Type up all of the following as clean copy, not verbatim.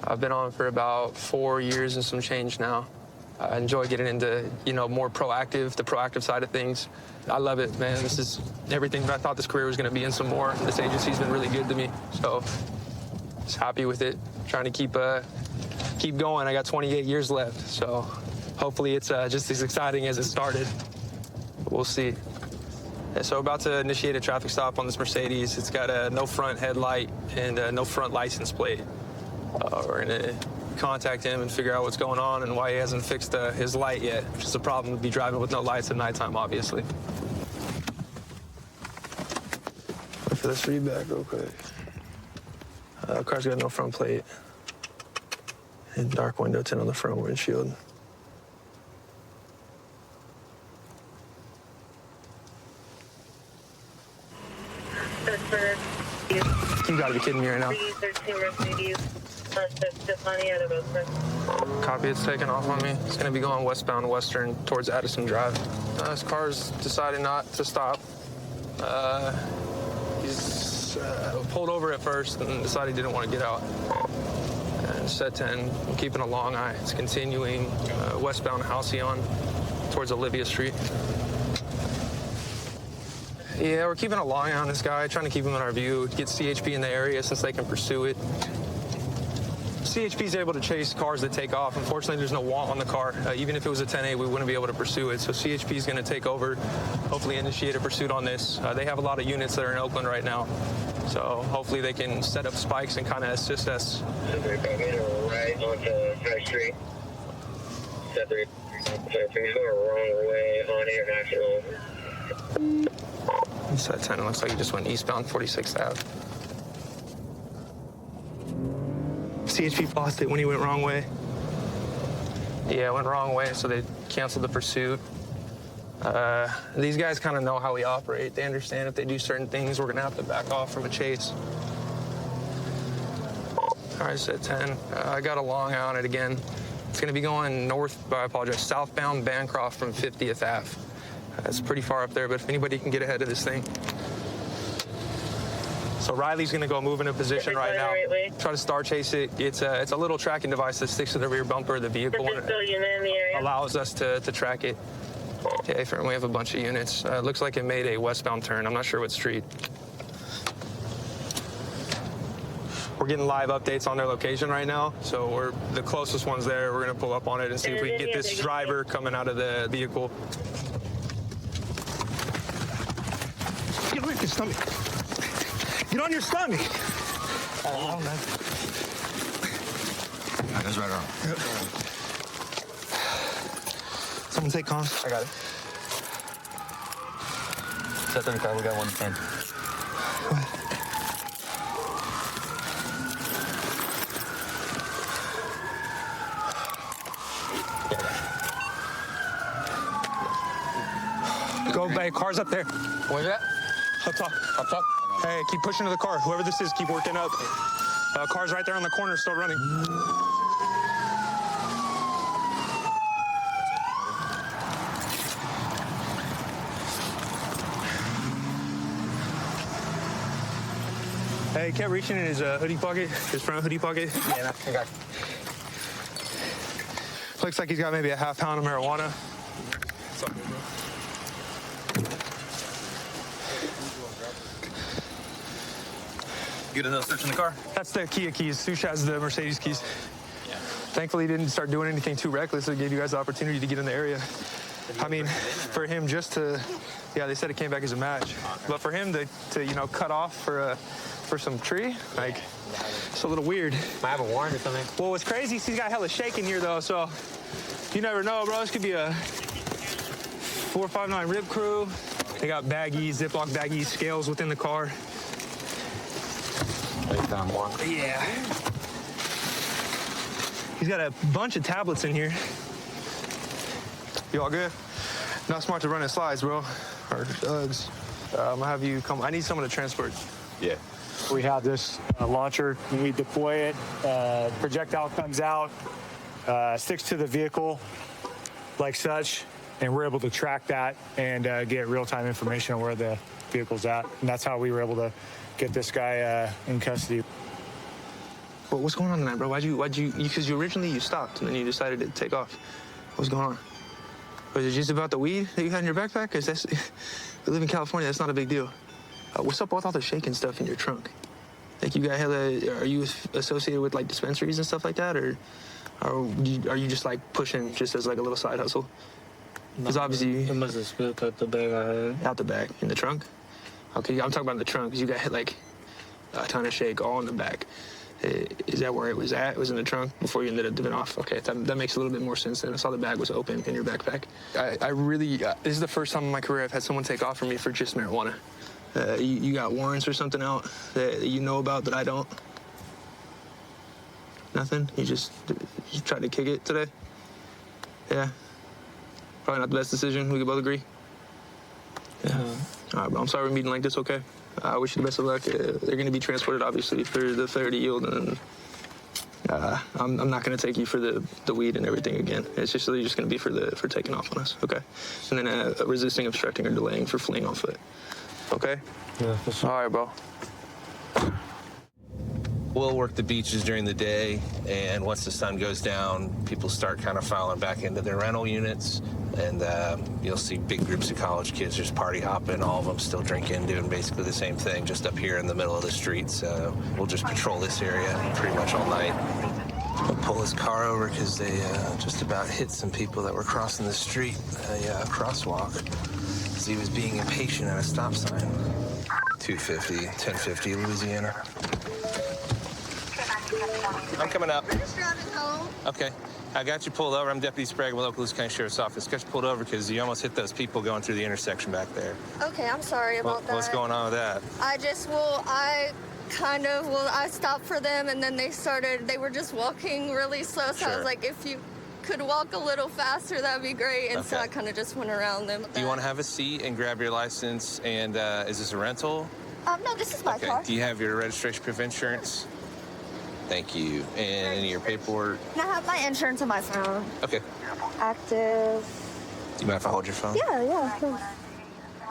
I've been on for about 4 years and some change now. I enjoy getting into, more the proactive side of things. I love it, man. This is everything that I thought this career was going to be and some more. This agency's been really good to me, so just happy with it. Trying to keep going. I got 28 years left, so hopefully it's just as exciting as it started. We'll see. Yeah, so about to initiate a traffic stop on this Mercedes. It's got a no front headlight and no front license plate. We're gonna contact him and figure out what's going on and why he hasn't fixed his light yet, which is a problem to be driving with no lights at nighttime, obviously. Wait for this read back real quick. Car's got no front plate and dark window tint on the front windshield. You gotta be kidding me right now. Copy, it's taking off on me. It's gonna be going westbound Western towards Addison Drive. This car's decided not to stop. He's pulled over at first and decided he didn't want to get out. And set 10, I'm keeping a long eye. It's continuing westbound Halcyon towards Olivia Street. Yeah, we're keeping a long eye on this guy, trying to keep him in our view, get CHP in the area since they can pursue it. CHP is able to chase cars that take off. Unfortunately, there's no want on the car. Even if it was a 10A, we wouldn't be able to pursue it. So CHP is going to take over, hopefully initiate a pursuit on this. They have a lot of units that are in Oakland right now. So hopefully they can set up spikes and kind of assist us. Right onto High Street. Set 3. He's going wrong way on International. Set 10, it looks like he just went eastbound 46th Ave. CHP lost it when he went wrong way. Yeah, went wrong way, so they canceled the pursuit. These guys kind of know how we operate. They understand if they do certain things, we're gonna have to back off from a chase. All right, set 10. I got a long eye on it again. It's gonna be going southbound Bancroft from 50th Ave. It's pretty far up there, but if anybody can get ahead of this thing. So Riley's gonna go move into position right now. Try to star chase it. It's a little tracking device that sticks to the rear bumper of the vehicle and allows us to track it. Okay, we have a bunch of units. Looks like it made a westbound turn. I'm not sure what street. We're getting live updates on their location right now, so we're the closest ones there. We're gonna pull up on it and see if we can get this driver coming out of the vehicle. Get on your stomach. Get on your stomach. Oh, man. That's right on. Yep. Someone take comms. I got it. Set 35, we got 110. Go, babe. Car's up there. Where's that? Up top. Up top? Hey, keep pushing to the car. Whoever this is, keep working up. Car's right there on the corner, still running. Hey, kept reaching in his hoodie pocket, his front hoodie pocket. Yeah, I got it. Looks like he's got maybe a half pound of marijuana. You get another search in the car? That's the Kia keys. Sush has the Mercedes keys. Yeah. Thankfully, he didn't start doing anything too reckless. It gave you guys the opportunity to get in the area. I mean, for him just to, yeah, they said it came back as a match. But for him to cut off for some tree, like, it's a little weird. Might have a warrant or something. Well, what's crazy is he's got hella shake in here, though, so you never know, bro. This could be a 459 Rib Crew. They got baggies, Ziploc baggies, scales within the car. They found one. Yeah. He's got a bunch of tablets in here. You all good? Not smart to run in slides, bro. Or Uggs. I'm gonna have you come. I need someone to transport. Yeah. We have this launcher. We deploy it. Projectile comes out, sticks to the vehicle like such, and we're able to track that and get real-time information on where the vehicle's at. And that's how we were able to get this guy in custody. What's going on tonight, bro? Why'd you, because you originally stopped and then you decided to take off. What's going on? Was it just about the weed that you had in your backpack? Because that's, we live in California, that's not a big deal. What's up with all the shaking stuff in your trunk? Like you got are you associated with like dispensaries and stuff like that? Or are you just like pushing just as like a little side hustle? Because obviously. I must have spilled out the bag I had. Out the back, in the trunk? Okay, I'm talking about in the trunk, because you got like a ton of shake all in the back. Is that where it was at? It was in the trunk before you ended up dipping off? Okay, that makes a little bit more sense then. I saw the bag was open in your backpack. I really, this is the first time in my career I've had someone take off from me for just marijuana. You got warrants or something out that you know about that I don't? Nothing? You tried to kick it today? Yeah? Probably not the best decision, we could both agree? Yeah. All right, bro, I'm sorry we're meeting like this, okay? I wish you the best of luck. They're going to be transported, obviously, for the failure to yield, and I'm not going to take you for the weed and everything again. It's just really just going to be for taking off on us, okay? And then resisting, obstructing, or delaying for fleeing on foot, okay? Yeah, for sure. All right, bro. We'll work the beaches during the day, and once the sun goes down, people start kind of filing back into their rental units, and you'll see big groups of college kids just party hopping, all of them still drinking, doing basically the same thing, just up here in the middle of the street. So we'll just patrol this area pretty much all night. I'll pull his car over because they just about hit some people that were crossing the street, a crosswalk, because he was being impatient at a stop sign. 250, 1050, Louisiana. I'm coming up. I'm just driving home. Okay. I got you pulled over. I'm Deputy Sprague with Okaloosa County Sheriff's Office. Got you pulled over because you almost hit those people going through the intersection back there. Okay, I'm sorry about that. What's going on with that? I stopped for them and then they were just walking really slow. So I Sure. was like, if you could walk a little faster, that'd be great. And so Okay. I kind of just went around them. Do you want to have a seat and grab your license? And is this a rental? No, this is my car. Do you have your registration proof insurance? Thank you. And any of your paperwork? And I have my insurance on my phone. Okay. Active. Do you mind if I hold your phone? Yeah.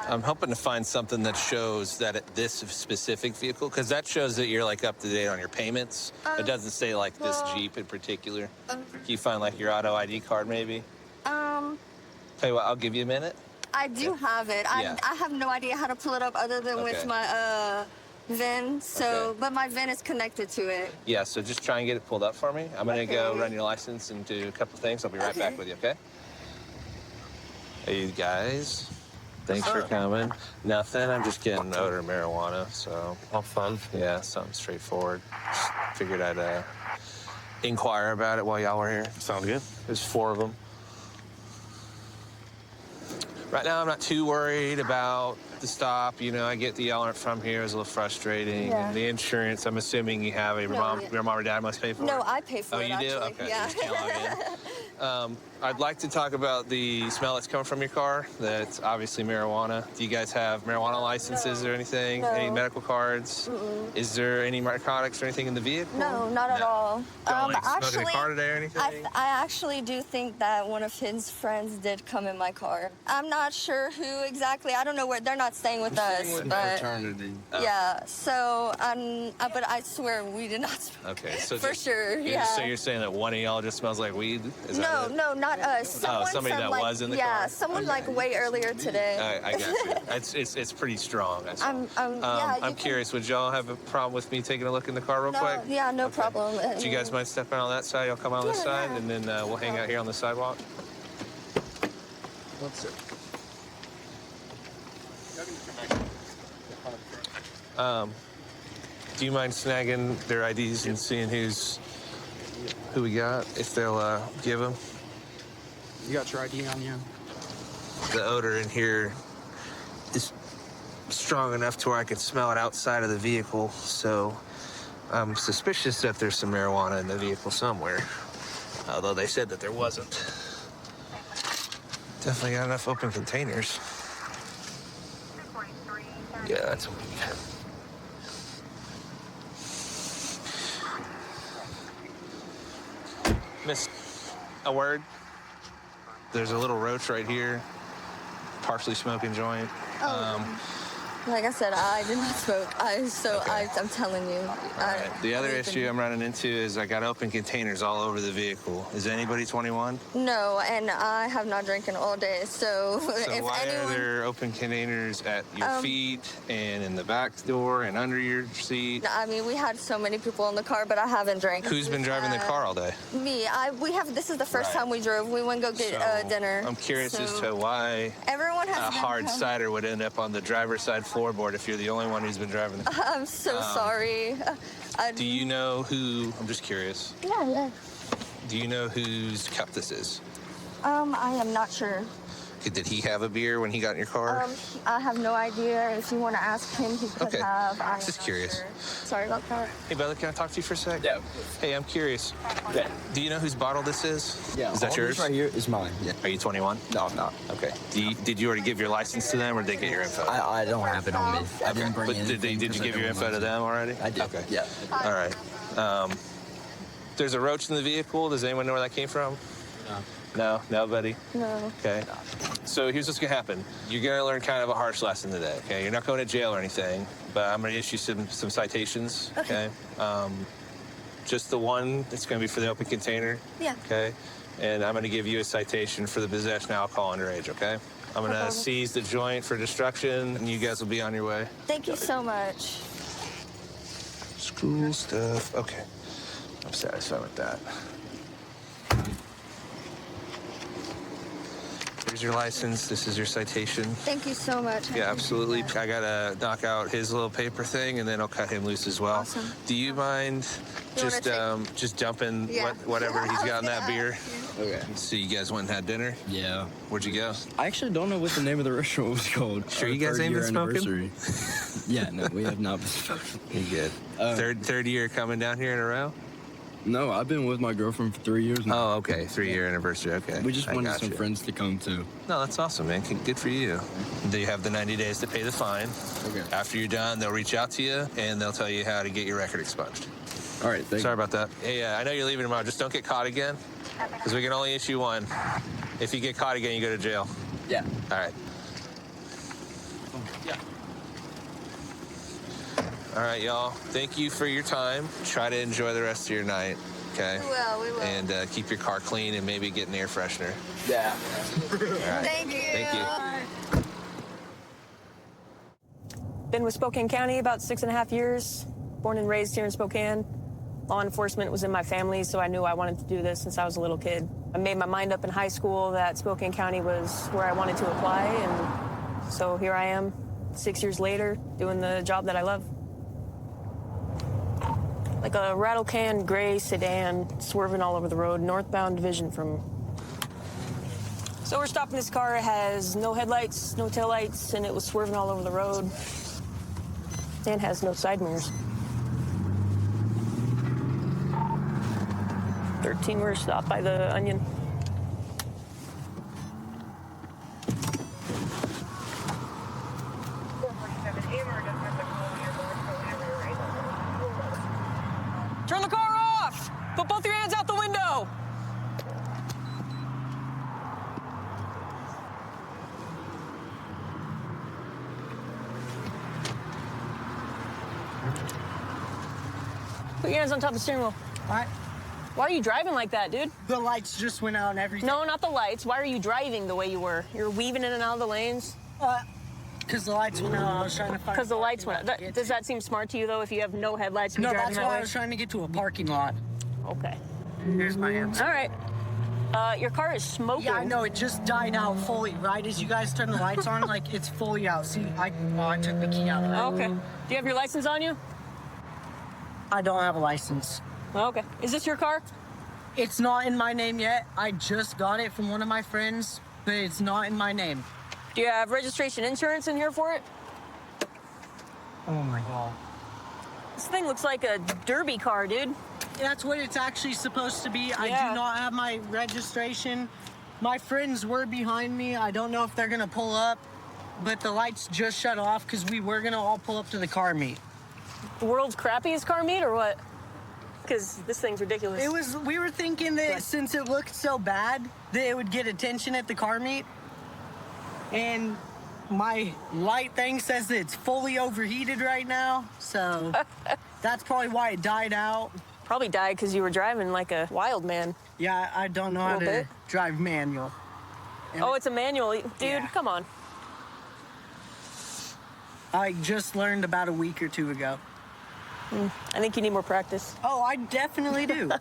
I'm hoping to find something that shows that this specific vehicle, because that shows that you're like up to date on your payments. It doesn't say like this Jeep in particular. Can you find like your auto ID card maybe? Tell you what, I'll give you a minute. I do have it. Yeah. I have no idea how to pull it up other than with Okay. my VIN. So, Okay. but my VIN is connected to it. Yeah, so just try and get it pulled up for me. I'm gonna go Okay. run your license and do a couple things. I'll be right Okay. back with you, okay? Hey, you guys. Thanks for coming. Nothing. I'm just getting an odor of marijuana, so. All fun. Yeah, something straightforward. Just figured I'd inquire about it while y'all were here. Sounds good. There's 4 of them. Right now, I'm not too worried about the stop. You know, I get that y'all aren't from here. It's a little frustrating. Yeah. And the insurance, I'm assuming you have. Your mom or dad must pay for it? No, I pay for Oh, it. you do? Actually. Okay. Yeah. You just can't log in. I'd like to talk about the smell that's coming from your car. That's obviously marijuana. Do you guys have marijuana licenses No. or anything? No. Any medical cards? Mm-mm. Is there any narcotics or anything in the vehicle? No, not at all. Don't like smoking a car today or anything? I actually do think that one of his friends did come in my car. I'm not sure who exactly. I don't know where. They're not staying with us, but yeah. So, but I swear we did not smoke. Okay, so For sure, yeah. So you're saying that one of y'all just smells like weed? Is that it? No, not us. Someone somebody from, that like, was in the yeah, car? someone Okay. like way earlier today. I got you. It's pretty strong. That's all. Yeah, I'm curious. Would y'all have a problem with me taking a look in the car real No, quick? yeah, no problem. Do you guys mind stepping on that side? Y'all come on this Yeah, side, yeah. and then we'll hang out here on the sidewalk. Do you mind snagging their IDs and seeing who we got, if they'll give them? You got your ID on you? The odor in here is strong enough to where I can smell it outside of the vehicle, so I'm suspicious that there's some marijuana in the vehicle somewhere, although they said that there wasn't. Definitely got enough open containers. Yeah, that's what we got. Miss, a word? There's a little roach right here, partially smoking joint. Like I said, I did not smoke. I'm telling you. The other issue I'm running into is I got open containers all over the vehicle. Is anybody 21? No, and I have not drinking all day. So, So if why anyone, are there open containers at your feet and in the back door and under your seat? I mean, we had so many people in the car, but I haven't drank. Who's been driving the car all day? Me. This is the first time we drove. We went to go get dinner. I'm curious as So to why everyone has a been hard home. cider would end up on the driver's side floorboard if you're the only one who's been driving the car. I'm so sorry. Do you know who, I'm just curious, Yeah. do you know whose cup this is? I am not sure. Did he have a beer when he got in your car? I have no idea. If you want to ask him, he could Okay. have. I'm Just not curious. sure. Sorry about that. Hey, brother, can I talk to you for a sec? Yeah. Hey, I'm curious. Yeah. Do you know whose bottle this is? Yeah. Is that all yours? This right here is mine. Yeah. Are you 21? No, I'm not. Okay. Did you already give your license to them, or did they get your info? I don't have it on me. I didn't bring But anything. did you because I give your don't info to want them already? I did. Okay. Yeah. All right. There's a roach in the vehicle. Does anyone know where that came from? No. No? Nobody? No. Okay. So here's what's gonna happen. You're gonna learn kind of a harsh lesson today, okay? You're not going to jail or anything, but I'm gonna issue some citations, okay? Just the one that's gonna be for the open container, Yeah. okay? And I'm gonna give you a citation for the possession of alcohol underage, okay? I'm gonna problem. seize the joint for destruction, and you guys will be on your way. Thank you so much. School stuff, okay. I'm satisfied with that. Here's your license. This is your citation. Thank you so much. Yeah, absolutely. I gotta knock out his little paper thing, and then I'll cut him loose as well. Awesome. Do you mind You wanna just dumping Yeah. whatever he's got in I was that beer? gonna Okay. So you guys went and had dinner? Yeah. Where'd you go? I actually don't know what the name of the restaurant was called. Sure Our you guys ain't been 3rd-year smoking? anniversary. Yeah, no, we have not been smoking. You good? Third year coming down here in a row? No, I've been with my girlfriend for 3 years now. Oh, okay. 3-year anniversary. Okay. We just I wanted some gotcha. friends to come too. No, that's awesome, man. Good for you. Do you have the 90 days to pay the fine? Okay. After you're done, they'll reach out to you and they'll tell you how to get your record expunged. All right, thank Sorry you. about that. Hey, I know you're leaving tomorrow. Just don't get caught again, because we can only issue one. If you get caught again, you go to jail. Yeah. All right. Yeah. All right, y'all. Thank you for your time. Try to enjoy the rest of your night, okay? We will. And keep your car clean and maybe get an air freshener. Yeah. All right. Thank you. Thank you. Been with Spokane County about 6.5 years. Born and raised here in Spokane. Law enforcement was in my family, so I knew I wanted to do this since I was a little kid. I made my mind up in high school that Spokane County was where I wanted to apply, and so here I am, 6 years later, doing the job that I love. Like a rattle can gray sedan swerving all over the road, northbound division from. So we're stopping this car. It has no headlights, no taillights, and it was swerving all over the road. And has no side mirrors. 13 were stopped by the Onion. Turn the car off! Put both your hands out the window! Put your hands on top of the steering wheel. What? Why are you driving like that, dude? The lights just went out and everything. No, not the lights. Why are you driving the way you were? You're weaving in and out of the lanes? Because the lights went out. I was trying to find. Because the lights went out. Does that seem smart to you, though, if you have no headlights and No, you're driving that's that why way? I was trying to get to a parking lot. Okay. Here's my answer. All right. Your car is smoking. Yeah, I know. It just died out fully. Right as you guys turn the lights on, like it's fully out. See, I took the key out of that. Okay. Do you have your license on you? I don't have a license. Okay. Is this your car? It's not in my name yet. I just got it from one of my friends, but it's not in my name. Do you have registration insurance in here for it? Oh my god. This thing looks like a derby car, dude. That's what it's actually supposed to be. I Yeah. do not have my registration. My friends were behind me. I don't know if they're gonna pull up, but the lights just shut off because we were gonna all pull up to the car meet. The world's crappiest car meet, or what? Because this thing's ridiculous. We were thinking that since it looked so bad, that it would get attention at the car meet. And My light thing says that it's fully overheated right now, so that's probably why it died out. Probably died because you were driving like a wild man. Yeah, I don't know how to drive manual. Oh, it's a manual. Dude, come on. I just learned about a week or two ago. I think you need more practice. Oh, I definitely do.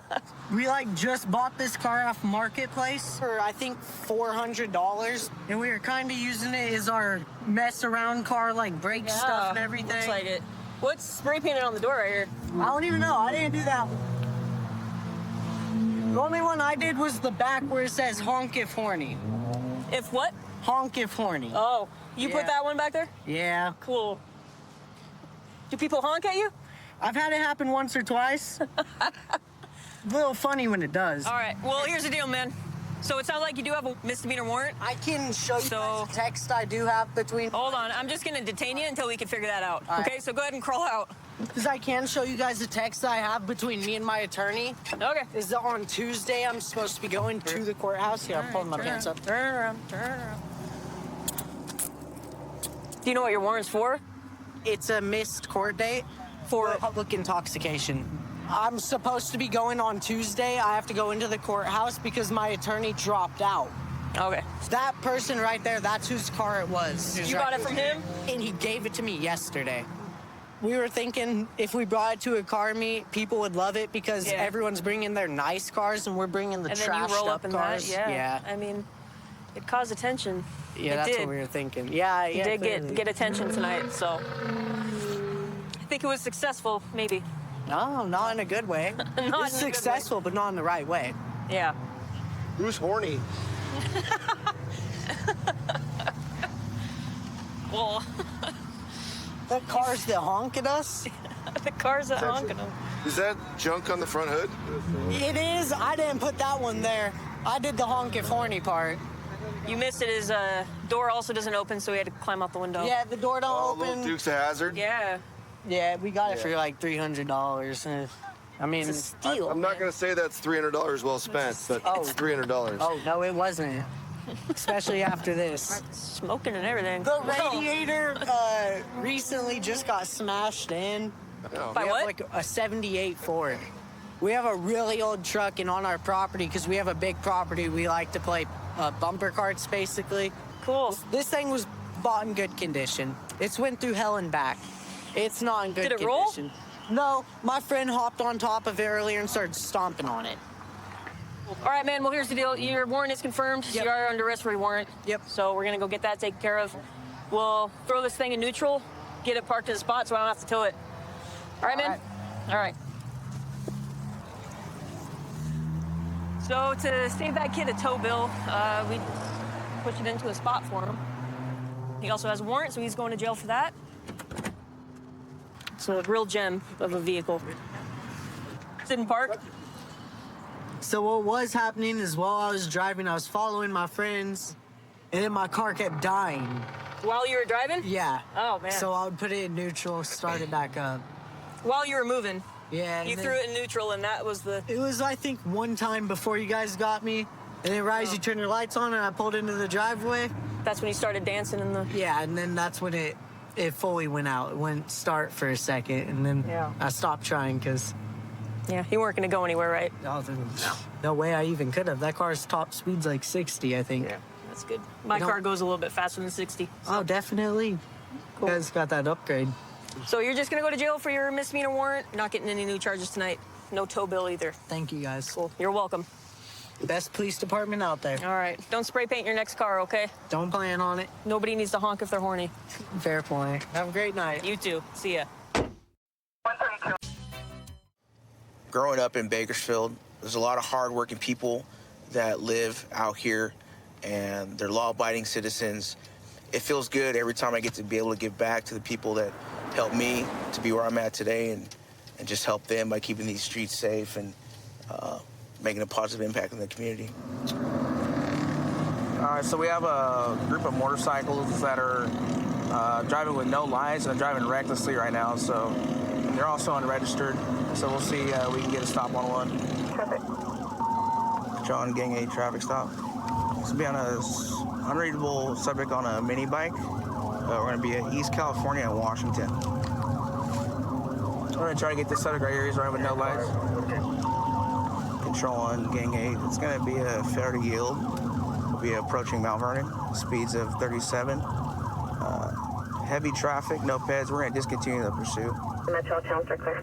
We just bought this car off Marketplace for I think $400, and we were kind of using it as our mess around car, like brake stuff and everything. Looks like it. What's spray painted on the door right here? I don't even know. I didn't do that one. The only one I did was the back where it says honk if horny. If what? Honk if horny. Oh, you put that one back there? Yeah. Cool. Do people honk at you? I've had it happen once or twice. A little funny when it does. All right. Well, here's the deal, man. So it sounds like you do have a misdemeanor warrant. I can show you the text I do have between... Hold on. I'm just going to detain you until we can figure that out. Okay? So go ahead and crawl out. Because I can show you guys the text I have between me and my attorney. Okay. Is that on Tuesday I'm supposed to be going to the courthouse? Yeah, I'm pulling my pants up. Turn around. Do you know what your warrant's for? It's a missed court date for public intoxication. I'm supposed to be going on Tuesday. I have to go into the courthouse because my attorney dropped out. Okay. That person right there, that's whose car it was. You got it from him? And he gave it to me yesterday. We were thinking if we brought it to a car meet, people would love it because everyone's bringing their nice cars and we're bringing the trashed then you roll up in cars. that. Yeah. I mean, it caused attention. Yeah, that's what we were thinking. Yeah, You did get attention tonight, so I think it was successful, maybe. No, not in a good way. It's successful, but not in the right way. Yeah. Who's horny? Well, the cars that honk at us. The cars that honk at them. Is that junk on the front hood? It is. I didn't put that one there. I did the honk if horny part. You missed it. His door also doesn't open, so we had to climb out the window. Yeah, the door don't open. Little Dukes of Hazzard. Yeah. Yeah, we got it for like $300. I mean, it's a steal. I'm not going to say that's $300 well spent, but it's $300. Oh, no, it wasn't. Especially after this. Smoking and everything. The radiator recently just got smashed in. By what? Like a 78 Ford. We have a really old truck, and on our property, because we have a big property, we like to play bumper carts, basically. Cool. This thing was bought in good condition. It's went through hell and back. It's not in good condition. Did it roll? No, my friend hopped on top of it earlier and started stomping on it. All right, man. Well, here's the deal. Your warrant is confirmed. Yep. You are under arrest for your warrant. Yep. So we're going to go get that taken care of. We'll throw this thing in neutral, get it parked in a spot so I don't have to tow it. All right, man? All right. So to save that kid a tow bill, we pushed it into a spot for him. He also has a warrant, so he's going to jail for that. It's a real gem of a vehicle. Sit in park. So what was happening is while I was driving, I was following my friends, and then my car kept dying. While you were driving? Yeah. Oh, man. So I would put it in neutral, start it back up. While you were moving? Yeah. You threw it in neutral, and that was the... It was, I think, one time before you guys got me, and then right as you turned your lights on and I pulled into the driveway. That's when you started dancing in the... Yeah, and then that's when it fully went out. It went start for a second, and then I stopped trying because... Yeah, you weren't going to go anywhere, right? No way I even could have. That car's top speed's like 60, I think. Yeah, that's good. My car goes a little bit faster than 60. So. Oh, definitely. Cool. You guys got that upgrade. So you're just going to go to jail for your misdemeanor warrant? Not getting any new charges tonight. No tow bill either. Thank you, guys. Cool. You're welcome. Best police department out there. All right. Don't spray paint your next car, okay? Don't plan on it. Nobody needs to honk if they're horny. Fair point. Have a great night. You too. See ya. Growing up in Bakersfield, there's a lot of hardworking people that live out here, and they're law-abiding citizens. It feels good every time I get to be able to give back to the people that helped me to be where I'm at today, and just help them by keeping these streets safe and making a positive impact in the community. So we have a group of motorcycles that are driving with no lights and they're driving recklessly right now. So they're also unregistered. So we'll see we can get a stop on one. John Gang A traffic stop. This will be on a unreadable subject on a mini bike. We're going to be in East California and Washington. We're going to try to get this subject right here. He's running with no lights. Control on gang 8. It's going to be a fair to yield. We'll be approaching Mount Vernon. Speeds of 37. Heavy traffic, no peds. We're going to discontinue the pursuit. Metro Towns are clear.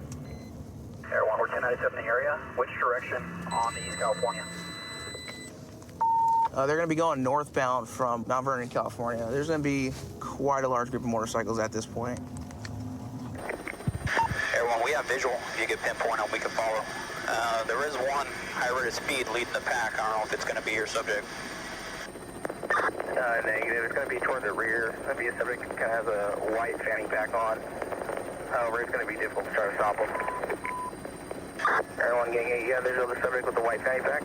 Air 1, we're 1097 in the area. Which direction on the East California? They're going to be going northbound from Mount Vernon, California. There's going to be quite a large group of motorcycles at this point. Air 1, we have visual. If you could pinpoint them, we can follow. There is one high rate of speed leading the pack. I don't know if it's going to be your subject. Negative. It's going to be toward the rear. It's going to be a subject that kind of has a white fanny pack on. However, it's going to be difficult to try to stop him. Air 1, gang 8, yeah, there's the subject with the white fanny pack.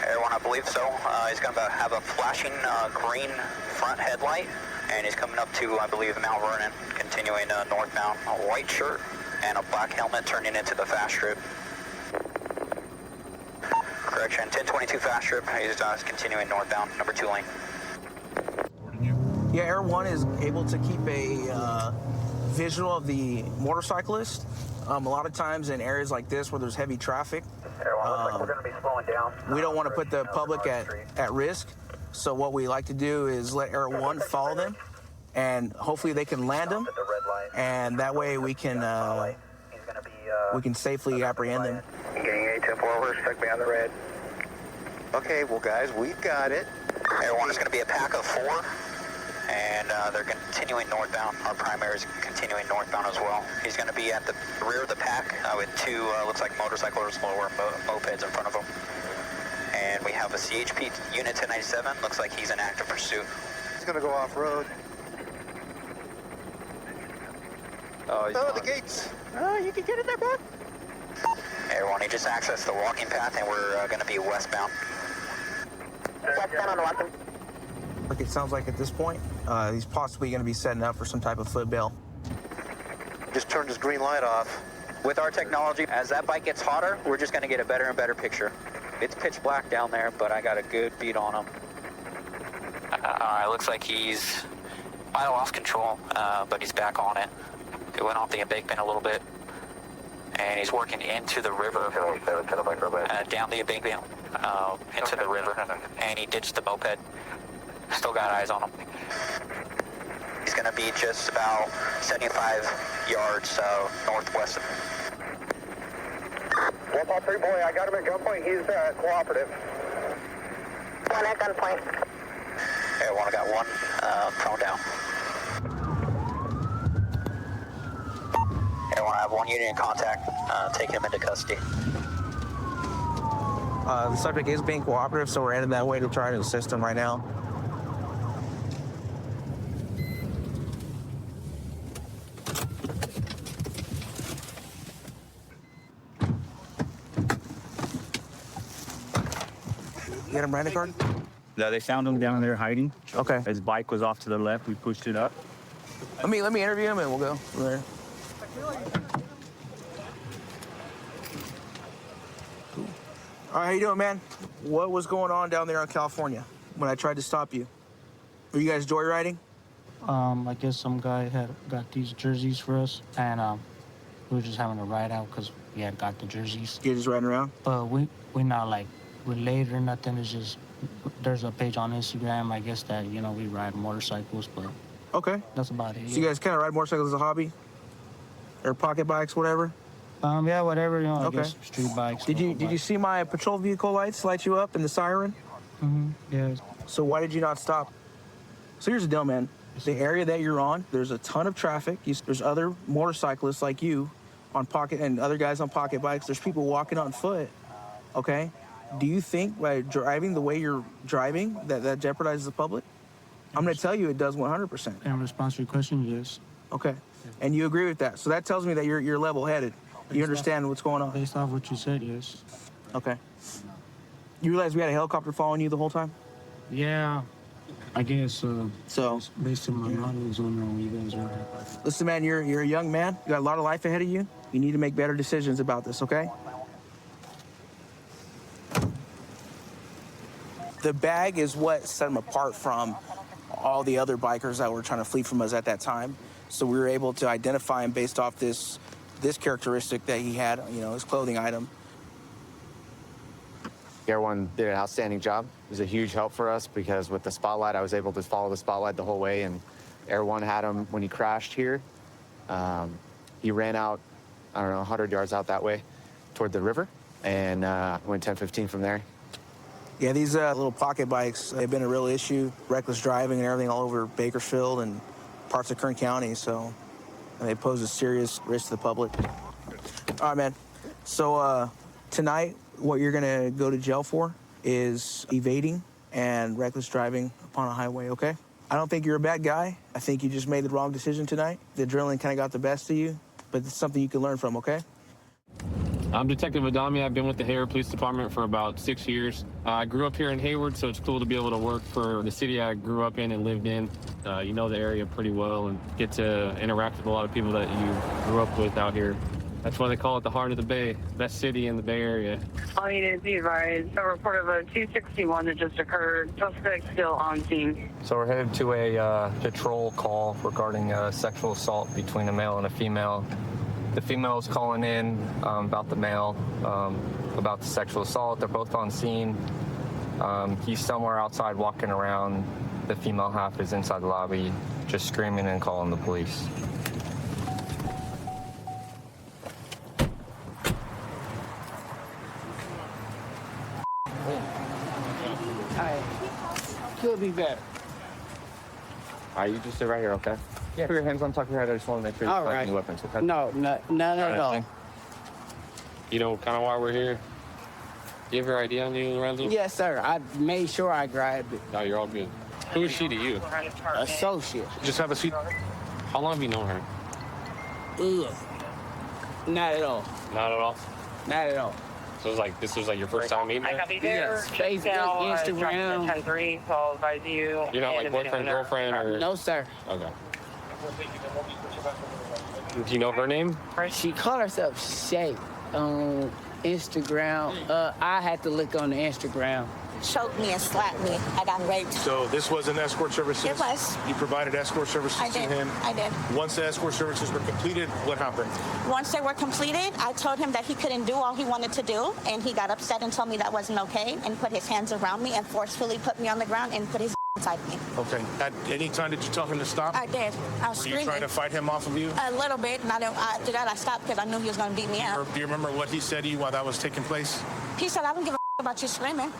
Air 1, I believe so. He's going to have a flashing green front headlight, and he's coming up to, I believe, Mount Vernon, continuing northbound. A white shirt and a black helmet turning into the fast strip. Correction, 1022 fast strip. He's continuing northbound, number 2 lane. Yeah, Air 1 is able to keep a visual of the motorcyclist. A lot of times in areas like this where there's heavy traffic, Air 1, looks like we're going to be slowing down. we don't want to put the public at risk. So what we like to do is let Air 1 follow them, and hopefully they can land them, and that way we can safely apprehend them. Gang 8, 10 forward, stuck behind the red. Okay, well, guys, we've got it. Air 1 is going to be a pack of 4, and they're continuing northbound. Our primary is continuing northbound as well. He's going to be at the rear of the pack with 2, looks like motorcycles or mopeds in front of him. And we have a CHP unit 1097. Looks like he's in active pursuit. He's going to go off-road. Oh, the gates. Oh, you can get in there, bud. Air 1, he just accessed the walking path, and we're going to be westbound. Westbound on Watson. Like it sounds like at this point, he's possibly going to be setting up for some type of foot bail. Just turned his green light off. With our technology, as that bike gets hotter, we're just going to get a better and better picture. It's pitch black down there, but I got a good beat on him. It looks like he's might have lost control, but he's back on it. It went off the embankment a little bit, and he's working into the river, down the embankment, into the river, and he ditched the moped. Still got eyes on him. He's going to be just about 75 yards northwest of him. 153 boy, I got him at gunpoint. He's cooperative. 1 at gunpoint. Okay, I got 1 prone down. Okay, I have 1 unit in contact. Taking him into custody. The subject is being cooperative, so we're headed that way to try to assist him right now. You got him rent a card? No, they found him down there hiding. Okay. His bike was off to the left. We pushed it up. Let me interview him and we'll go from there. Cool. All right, how you doing, man? What was going on down there in California when I tried to stop you? Were you guys joyriding? I guess some guy had got these jerseys for us, and we were just having a ride out because we had got the jerseys. You're just riding around? But we're not like related or nothing. It's just there's a page on Instagram, I guess, that we ride motorcycles, but okay, that's about it. So you guys kind of ride motorcycles as a hobby, or pocket bikes, whatever? Yeah, whatever. I Okay. guess street bikes. Did you see my patrol vehicle lights light you up and the siren? Yeah. So why did you not stop? So here's the deal, man. The area that you're on, there's a ton of traffic. There's other motorcyclists like you on pocket and other guys on pocket bikes. There's people walking on foot. Okay. Do you think by driving the way you're driving that jeopardizes the public? I'm going to tell you it does 100%. In response to your question, yes. Okay. And you agree with that. So that tells me that you're level-headed. You understand what's going on. Based off what you said, yes. Okay. You realize we had a helicopter following you the whole time? Yeah. I guess. So based on my knowledge on you guys are. Listen, man, you're a young man. You got a lot of life ahead of you. You need to make better decisions about this, okay? The bag is what set him apart from all the other bikers that were trying to flee from us at that time. So we were able to identify him based off this characteristic that he had, his clothing item. Air One did an outstanding job. It was a huge help for us because with the spotlight, I was able to follow the spotlight the whole way, and Air One had him when he crashed here. He ran out, 100 yards out that way toward the river, and went 10-15 from there. Yeah, these little pocket bikes, they've been a real issue. Reckless driving and everything all over Bakersfield and parts of Kern County, so they pose a serious risk to the public. All right, man. So tonight, what you're gonna go to jail for is evading and reckless driving upon a highway, okay? I don't think you're a bad guy. I think you just made the wrong decision tonight. The adrenaline kind of got the best of you, but it's something you can learn from, okay? I'm Detective Adami. I've been with the Hayward Police Department for about 6 years. I grew up here in Hayward, so it's cool to be able to work for the city I grew up in and lived in. You know the area pretty well and get to interact with a lot of people that you grew up with out here. That's why they call it the heart of the Bay, best city in the Bay Area. All you need to be advised, a report of a 261 that just occurred. Suspect still on scene. So we're headed to a patrol call regarding sexual assault between a male and a female. The female is calling in about the male, about the sexual assault. They're both on scene. He's somewhere outside walking around. The female half is inside the lobby, just screaming and calling the police. Could be better. All right, you just sit right here, okay? Yeah. Put your hands on top of your head. I just want to make sure you're collecting weapons, okay? No, none at all. You know kind of why we're here? You have your ID on you, Lorenzo? Yes, sir. I made sure I grabbed it. No, you're all good. Who is she to you? Associate. Just have a seat. How long have you known her? Ugh. Not at all. Not at all? Not at all. So this was like your first time meeting her? Yes. Facebook, Instagram. 10-3, so I'll advise you. You're not like boyfriend, girlfriend, or? No, sir. Okay. Do you know her name? She called herself Shay on Instagram. I had to look on the Instagram. Choked me and slapped me. I got raped. So this was an escort services? It was. You provided escort services I did. to him? I did. Once the escort services were completed, what happened? Once they were completed, I told him that he couldn't do all he wanted to do, and he got upset and told me that wasn't okay, and put his hands around me and forcefully put me on the ground and put his inside me. Okay. At any time did you tell him to stop? I did. I was Were screaming. you trying to fight him off of you? A little bit, and after that I stopped because I knew he was going to beat me up. Do you remember what he said to you while that was taking place? He said, I don't give a about you screaming.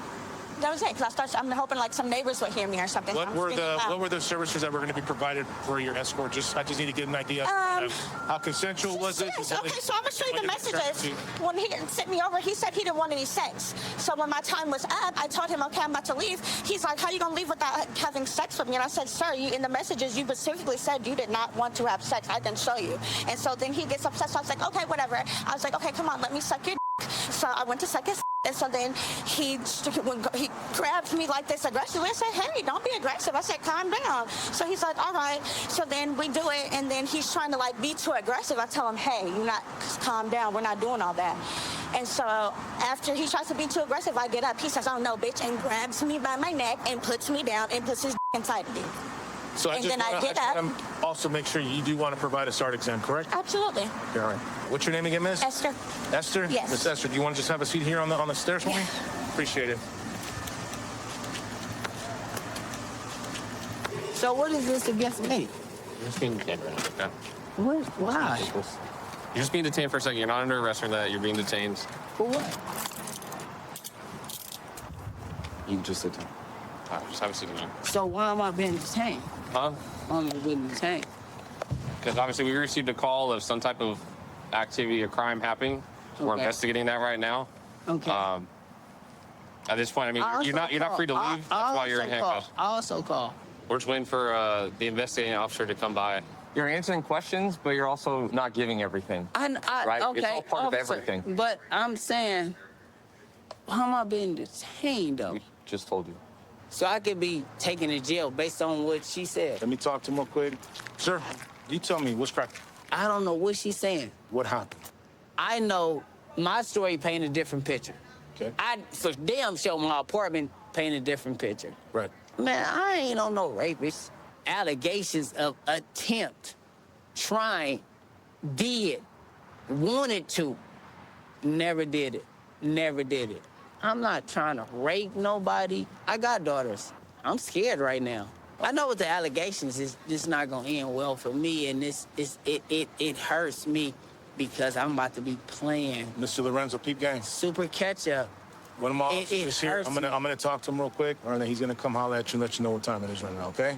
That was it, because I'm hoping like some neighbors would hear me or something. What were the services that were going to be provided for your escort? I just need to get an idea of how consensual was it? Okay, so I'm gonna show you the messages. When he sent me over, he said he didn't want any sex. So when my time was up, I told him, okay, I'm about to leave. He's like, how you gonna leave without having sex with me? And I said, sir, in the messages, you specifically said you did not want to have sex. I can show you. And so then he gets upset. So I was like, okay, whatever. I was like, okay, come on, let me suck your dick. So I went to suck his. And so then he grabbed me like this aggressively. I said, hey, don't be aggressive. I said, calm down. So he's like, all right. So then we do it, and then he's trying to like be too aggressive. I tell him, hey, you're not, calm down. We're not doing all that. And so after he tries to be too aggressive, I get up. He says, oh no, bitch, and grabs me by my neck and puts me down and puts his inside of me. So I get up. Also make sure you do want to provide a SART exam, correct? Absolutely. All right. What's your name again, miss? Esther. Esther? Yes. Miss Esther, do you want to just have a seat here on the stairs for me? Appreciate it. So what is this against me? You're just being detained right now, okay? What? Why? You're just being detained for a second. You're not under arrest or that. You're being detained. For what? You can just sit down. All right, just have a seat down. So why am I being detained? Huh? Why am I being detained? Because obviously we received a call of some type of activity or crime happening. So we're investigating that right now. Okay. At this point, I mean, you're not free to leave. That's why you're in handcuffs. I also call. We're just waiting for the investigating officer to come by. You're answering questions, but you're also not giving everything. Right? Okay. It's all part of everything. But I'm saying, how am I being detained, though? We just told you. So I could be taken to jail based on what she said. Let me talk to him real quick. Sir, you tell me what's cracking. I don't know what she's saying. What happened? I know my story painted a different picture. Okay. I for damn sure my apartment painted a different picture. Right. Man, I ain't on no rapist. allegations of attempt, trying, did, wanted to, never did it, never did it. I'm not trying to rape nobody. I got daughters. I'm scared right now. I know with the allegations, it's just not gonna end well for me, and it hurts me because I'm about to be playing. Mr. Lorenzo, peep game. Super catch up. One of my It officers here. hurts I'm gonna talk to him real quick, and then he's gonna come holler at you and let you know what time it is right now, okay?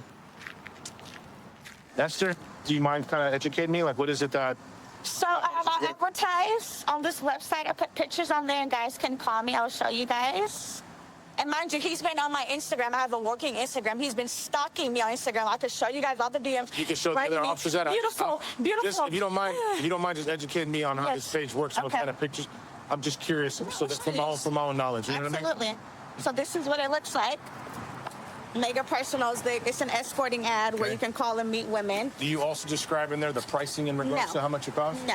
Esther, do you mind kind of educating me? Like, what is it that? So I advertise on this website. I put pictures on there, and guys can call me. I'll show you guys. And mind you, he's been on my Instagram. I have a working Instagram. He's been stalking me on Instagram. I can show you guys all the DMs. You can show the other officers that. Beautiful, beautiful. Just, if you don't mind just educating me on how this page works and what kind of pictures. I'm just curious, so that's from my own knowledge. You know what I mean? Absolutely. So this is what it looks like. Mega Personal is it's an escorting ad where you can call and meet women. Do you also describe in there the pricing in regards to how much it costs? No.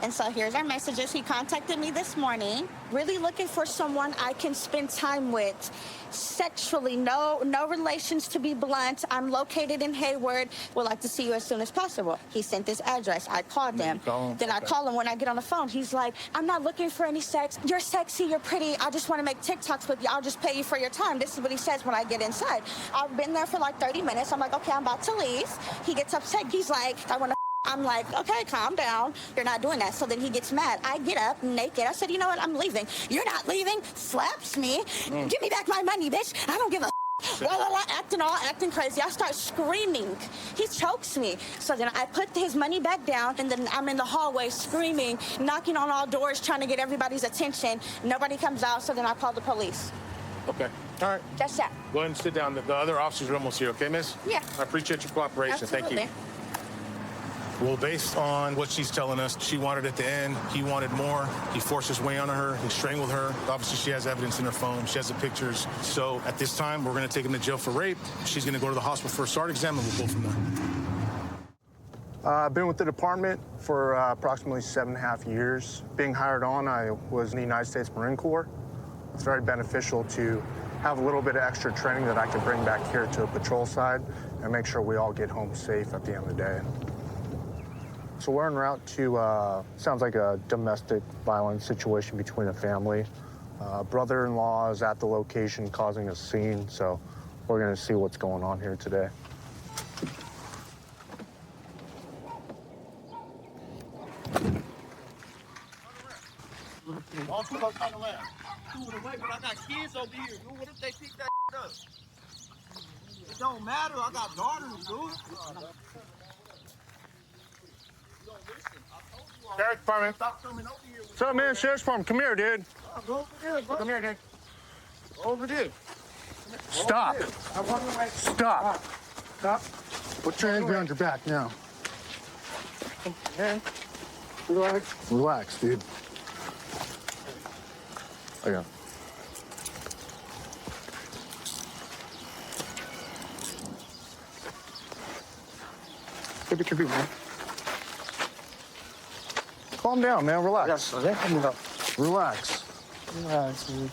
And so here's our messages. He contacted me this morning, really looking for someone I can spend time with sexually. No relations, to be blunt. I'm located in Hayward. Would like to see you as soon as possible. He sent this address. I called him. Then I call him when I get on the phone. He's like, I'm not looking for any sex. You're sexy. You're pretty. I just want to make TikToks with you. I'll just pay you for your time. This is what he says when I get inside. I've been there for like 30 minutes. I'm like, okay, I'm about to leave. He gets upset. He's like, I want to. I'm like, okay, calm down. You're not doing that. So then he gets mad. I get up naked. I said, you know what? I'm leaving. You're not leaving. Slaps me. Give me back my money, bitch. I don't give a acting crazy. I start screaming. He chokes me. So then I put his money back down, and then I'm in the hallway screaming, knocking on all doors, trying to get everybody's attention. Nobody comes out, so then I call the police. Okay. All right. That's that. Go ahead and sit down. The other officers are almost here, okay, miss? Yeah. I appreciate your cooperation. Absolutely. Thank you. Well, based on what she's telling us, she wanted at the end, he wanted more. He forced his way onto her, he strangled her. Obviously, she has evidence in her phone. She has the pictures. So at this time, we're going to take him to jail for rape. She's going to go to the hospital for a SART exam, and we'll go from there. I've been with the department for approximately 7.5 years. Being hired on, I was in the United States Marine Corps. It's very beneficial to have a little bit of extra training that I can bring back here to a patrol side and make sure we all get home safe at the end of the day. So we're en route to, sounds like a domestic violence situation between a family. Brother-in-law is at the location causing a scene, so we're gonna see what's going on here today. I got kids over here, dude. What if they pick that up? It don't matter. I got daughters, dude. Sheriff's Department. Stop coming over here. What's up, man? Sheriff's Department, come here, dude. Go over there, bro. Come here, dude. Over there. Stop. Stop. Stop. Put your hands behind your back now. Man. Relax. Relax, dude. Okay. Keep it, man. Calm down, man. Relax. Relax. Relax, dude.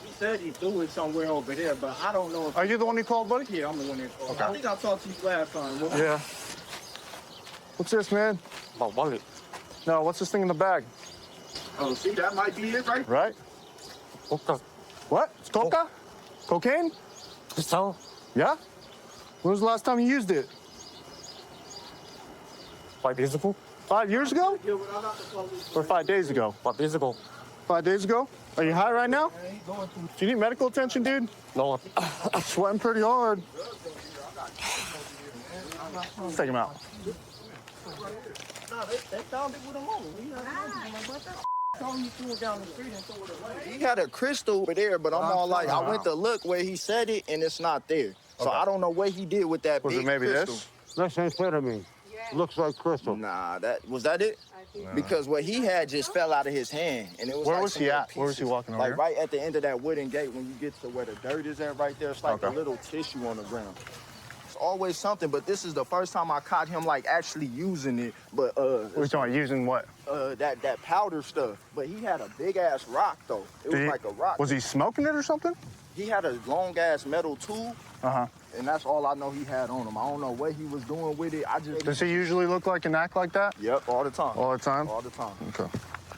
He said he threw it somewhere over there, but I don't know if... Are you the one who called, buddy? Yeah, I'm the one that called. Okay. I think I talked to you last time. Yeah. What's this, man? Oh, what? No, what's this thing in the bag? Oh, see, that might be it, right? Right? Coca. What? It's coca? Cocaine? So? Yeah? When was the last time you used it? 5 years ago. 5 years ago? Or 5 days ago? 5 days ago. 5 days ago? Are you high right now? Do you need medical attention, dude? No. I'm sweating pretty hard. Let's take him out. No, they found it with a motor. He had a crystal over there, but I'm all like, I went to look where he said it, and it's not there. So I don't know what he did with that big crystal. That's amphetamine. Looks like crystal. Nah, was that it? Because what he had just fell out of his hand, and it was. Where like was he at? Where was he walking over Like here? right at the end of that wooden gate, when you get to where the dirt is at, right there. It's like a little tissue on the ground. It's always something, but this is the first time I caught him like actually using it. But What are you talking about? Using what? That powder stuff. But he had a big ass rock though. It was like a rock. Was he smoking it or something? he had a long ass metal tube. Uh-huh. And that's all I know he had on him. I don't know what he was doing with it. Does he usually look like and act like that? Yep, all the time. All the time? All the time. Okay.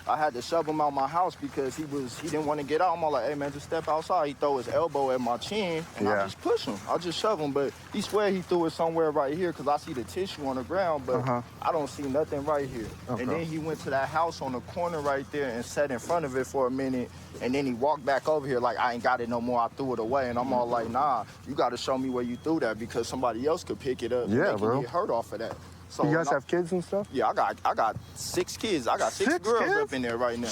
I had to shove him out my house because he didn't want to get out. I'm all like, hey man, just step outside. He throw his elbow at my chin and I just push him. I just shove him, but he swear he threw it somewhere right here because I see the tissue on the ground, but I don't see nothing right here. Okay. And then he went to that house on the corner right there and sat in front of it for a minute, and then he walked back over here like, I ain't got it no more. I threw it away, and I'm all like, nah, you got to show me where you threw that because somebody else could pick it up. Yeah, and they bro. can get hurt off of that. So you guys have kids and stuff? Yeah, I got 6 kids. I got six girls kids? up in there right now.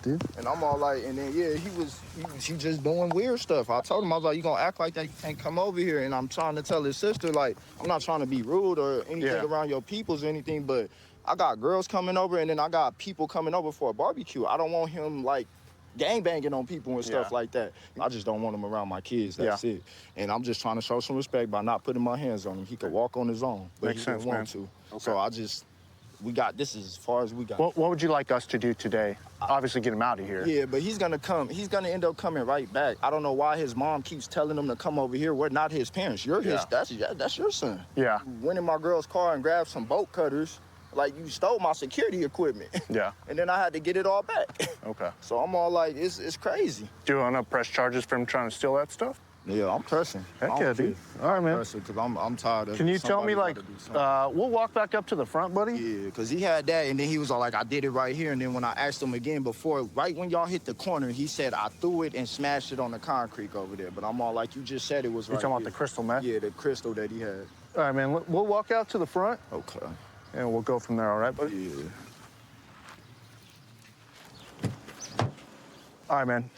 Dude. And I'm all like, and then he just doing weird stuff. I told him, I was like, you gonna act like that, you can't come over here. And I'm trying to tell his sister, like, I'm not trying to be rude or anything around your peoples or anything, but I got girls coming over and then I got people coming over for a barbecue. I don't want him like gangbanging on people and stuff like that. I just don't want him around my kids, that's it. And I'm just trying to show some respect by not putting my hands on him. He could walk on his own, but Makes he sense, didn't want man. to. Okay. So this is as far as we got. What would you like us to do today? Obviously get him out of here. Yeah, but he's gonna come. He's gonna end up coming right back. I don't know why his mom keeps telling him to come over here. We're not his parents. You're his. That's your son. Yeah. You went in my girl's car and grabbed some bolt cutters. Like you stole my security equipment. Yeah. And then I had to get it all back. Okay. So I'm all like, it's crazy. Do you want to press charges for him trying to steal that stuff? Yeah, I'm pressing. Heck yeah, dude. All right, man. Because I'm tired of it. Can you tell me, like, we'll walk back up to the front, buddy? Yeah, because he had that, and then he was all like, I did it right here. And then when I asked him again before, right when y'all hit the corner, he said, I threw it and smashed it on the concrete over there. But I'm all like, you just said it was right You talking about here. the crystal meth? Yeah, the crystal that he had. All right, man. We'll walk out to the front. Okay. And we'll go from there, all right, buddy? Yeah. All right, man.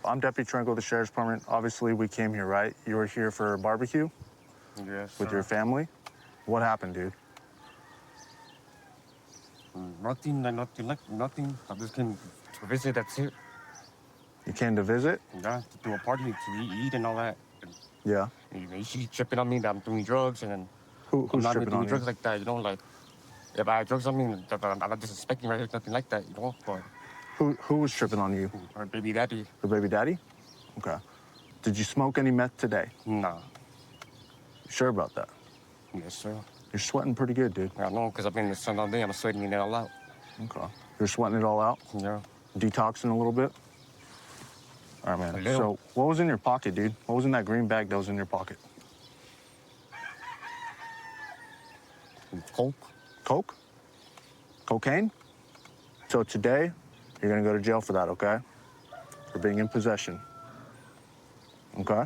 I'm Deputy Trinkle of the Sheriff's Department. Obviously, we came here, right? You were here for a barbecue? Yes, with your family? What happened, dude? Nothing. I just came to visit, that's it. You came to visit? Yeah, to do a party, to eat and all that. Yeah. And she's tripping on me that I'm doing drugs, and then who's I'm not tripping doing on drugs you? like that, you know, like, if I have drugs on me, I'm not disrespecting right, nothing like that, you know, but... Who was tripping on you? Her baby daddy. Her baby daddy? Okay. Did you smoke any meth today? Nah. You sure about that? Yes, sir. You're sweating pretty good, dude. I know, because I've been in the sun all day. I'm sweating it all out. Okay. You're sweating it all out? Yeah. Detoxing a little bit? All right, man. So what was in your pocket, dude? What was in that green bag that was in your pocket? Coke. Coke? Cocaine? So today, you're gonna go to jail for that, okay? For being in possession. Okay?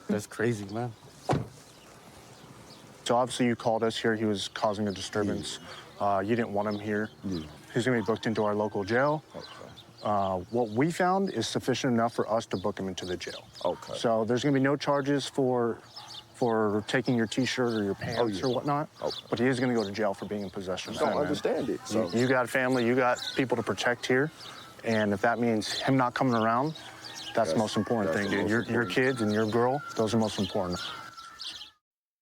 That's crazy, man. So obviously you called us here. He was causing a disturbance. You didn't want him here. He's gonna be booked into our local jail. What we found is sufficient enough for us to book him into the jail. Okay. So there's gonna be no charges for taking your T-shirt or your pants or whatnot. But he is gonna go to jail for being in possession. I don't understand it. So. You got family, you got people to protect here. And if that means him not coming around, that's the most important thing, dude. Your kids and your girl, those are most important.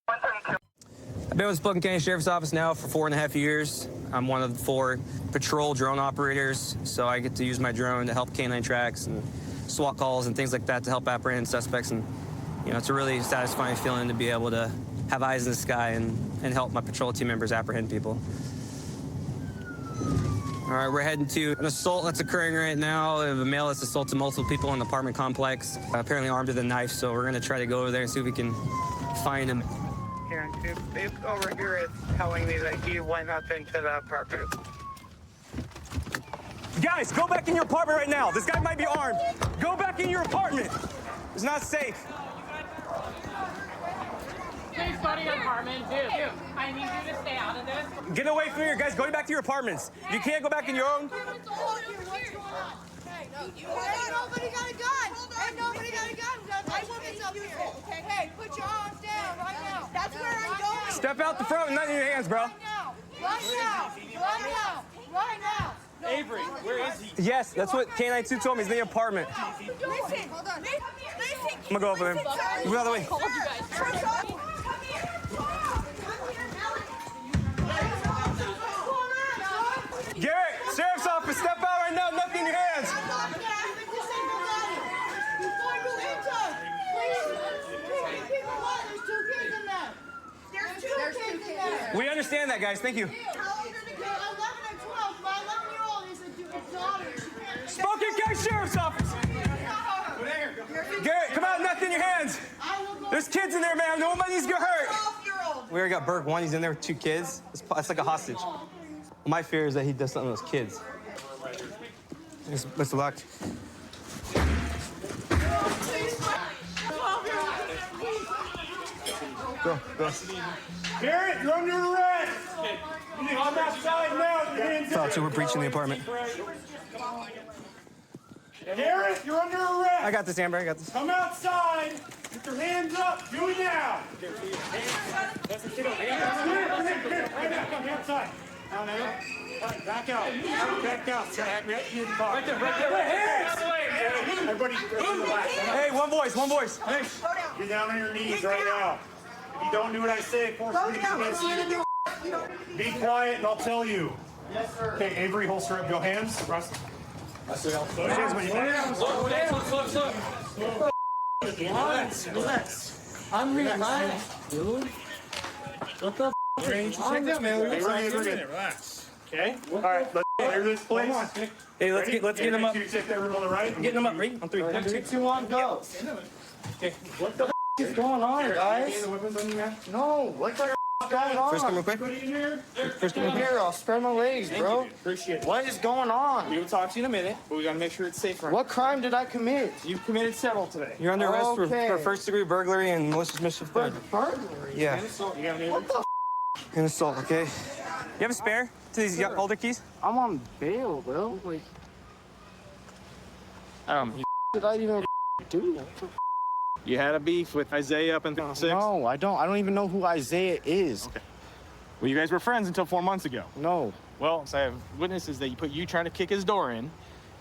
I've been with Spokane County Sheriff's Office now for 4.5 years. I'm one of the 4 patrol drone operators, so I get to use my drone to help canine tracks and SWAT calls and things like that to help apprehend suspects. And, you know, it's a really satisfying feeling to be able to have eyes in the sky and help my patrol team members apprehend people. All right, we're heading to an assault that's occurring right now of a male that's assaulted multiple people in the apartment complex, apparently armed with a knife, so we're gonna try to go over there and see if we can find him. Karen, Dave over here is telling me that he went up into the apartment. Guys, go back in your apartment right now. This guy might be armed. Go back in your apartment. It's not safe. Please go to your apartment. Dude, I need you to stay out of this. Get away from here, guys. Go back to your apartments. If you can't go back in your own. Ain't nobody got a gun. Ain't nobody got a gun. I want this up here. Okay, hey, put your arms down right now. That's where I'm going. Step out the front and not in your hands, bro. Right now. Avery, where is he? Yes, that's what K-9 2 told me. He's in the apartment. Listen, hold on. Listen. I'm gonna go over him. Move out of the way. Garrett, Sheriff's Office, step out right now. Nothing in your hands. We understand that, guys. Thank you. How old are the kids? 11 and 12. My 11-year-old is a daughter. Spokane County Sheriff's Office. Garrett, come out, nothing in your hands. There's kids in there, man. Nobody's get hurt. We already got Berg 1. He's in there with 2 kids. That's like a hostage. My fear is that he does something to those kids. Best of luck. Go. Garrett, you're under arrest. I'm outside now. Your hands Thought you were breaching the apartment. Garrett, you're under arrest. I got this, Amber. I got this. Come outside. Get your hands up. Do it now. Right now, come outside. Now. Back out. Back out. Right there. Everybody, relax. Hey, one voice. Hey, get down on your knees right now. If you don't do what I say, force me to be quiet, and I'll tell you. Yes, sir. Okay, Avery, holster up your hands. Russ. Relax. I'm relaxed, dude. What the Relax. Okay. All right. Let's clear this place. Hey, let's get them up. You take that room on the right. Getting them up. Ready? On 3. 1, 2, 3, 2, 1, go. Okay. What the is going on, guys? No, what the going on? First, come real quick. First, come here. I'll spread my legs, bro. Appreciate it. What is going on? We will talk to you in a minute, but we gotta make sure it's safe. What crime did I commit? You committed several today. You're under arrest for first-degree burglary and malicious mischief. Burglary? Yeah. What the And assault. Okay. You have a spare to these older keys? I'm on bail, bro. Like, did I even do? You had a beef with Isaiah up in 6? No, I don't. I don't even know who Isaiah is. Okay. Well, you guys were friends until 4 months ago. No. Well, so I have witnesses that you trying to kick his door in,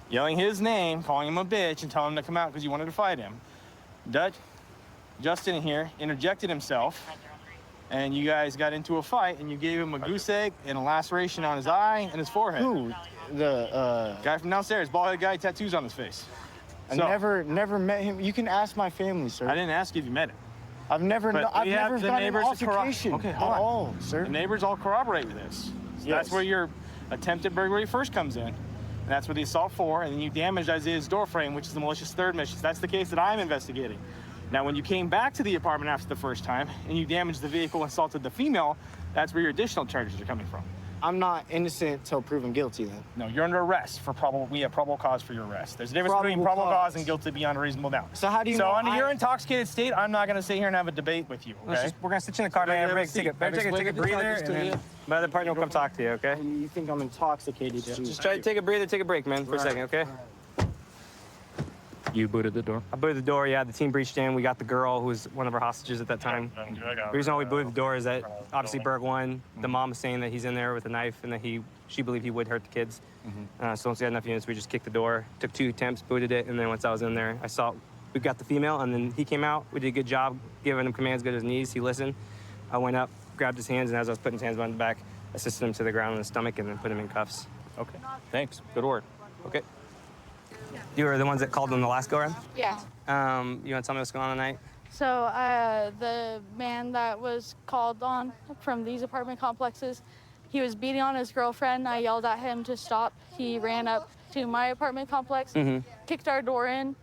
yelling his name, calling him a bitch, and telling him to come out because you wanted to fight him. Justin here interjected himself, and you guys got into a fight, and you gave him a goose egg and a laceration on his eye and his forehead. Who? The guy from downstairs, bald-headed guy, tattoos on his face. I never met him. You can ask my family, sir. I didn't ask you if you met him. I've never gotten an altercation okay, at all, sir. The neighbors all corroborate with this. So Yes. That's where your attempted burglary first comes in. And that's where the assault 4, and then you damaged Isaiah's door frame, which is the malicious third mission. That's the case that I'm investigating. Now, when you came back to the apartment after the first time, and you damaged the vehicle and assaulted the female, that's where your additional charges are coming from. I'm not innocent till proven guilty then. No, you're under arrest for we have probable cause for your arrest. There's a difference between probable cause and guilty beyond a reasonable doubt. So how do you So know under your intoxicated state, I'm not going to sit here and have a debate with you, okay? We're going to sit you in the car, take a breather, and then my other partner will come talk to you, okay? You think I'm intoxicated? Just try to take a breather, take a break, man, for a second, okay? You booted the door? I booted the door, yeah. The team breached in. We got the girl who was one of our hostages at that time. The reason why we booted the door is that obviously Berg 1, the mom was saying that he's in there with a knife and that she believed he would hurt the kids. So once we had enough units, we just kicked the door, took 2 attempts, booted it, and then once I was in there, we got the female, and then he came out. We did a good job giving him commands, good as his knees. He listened. I went up, grabbed his hands, and as I was putting his hands behind the back, assisted him to the ground in the stomach and then put him in cuffs. Okay, thanks. Good work. Okay. You were the ones that called him the last go-around? Yeah. You want to tell me what's going on tonight? So the man that was called on from these apartment complexes, he was beating on his girlfriend. I yelled at him to stop. He ran up to my apartment complex, kicked our door in.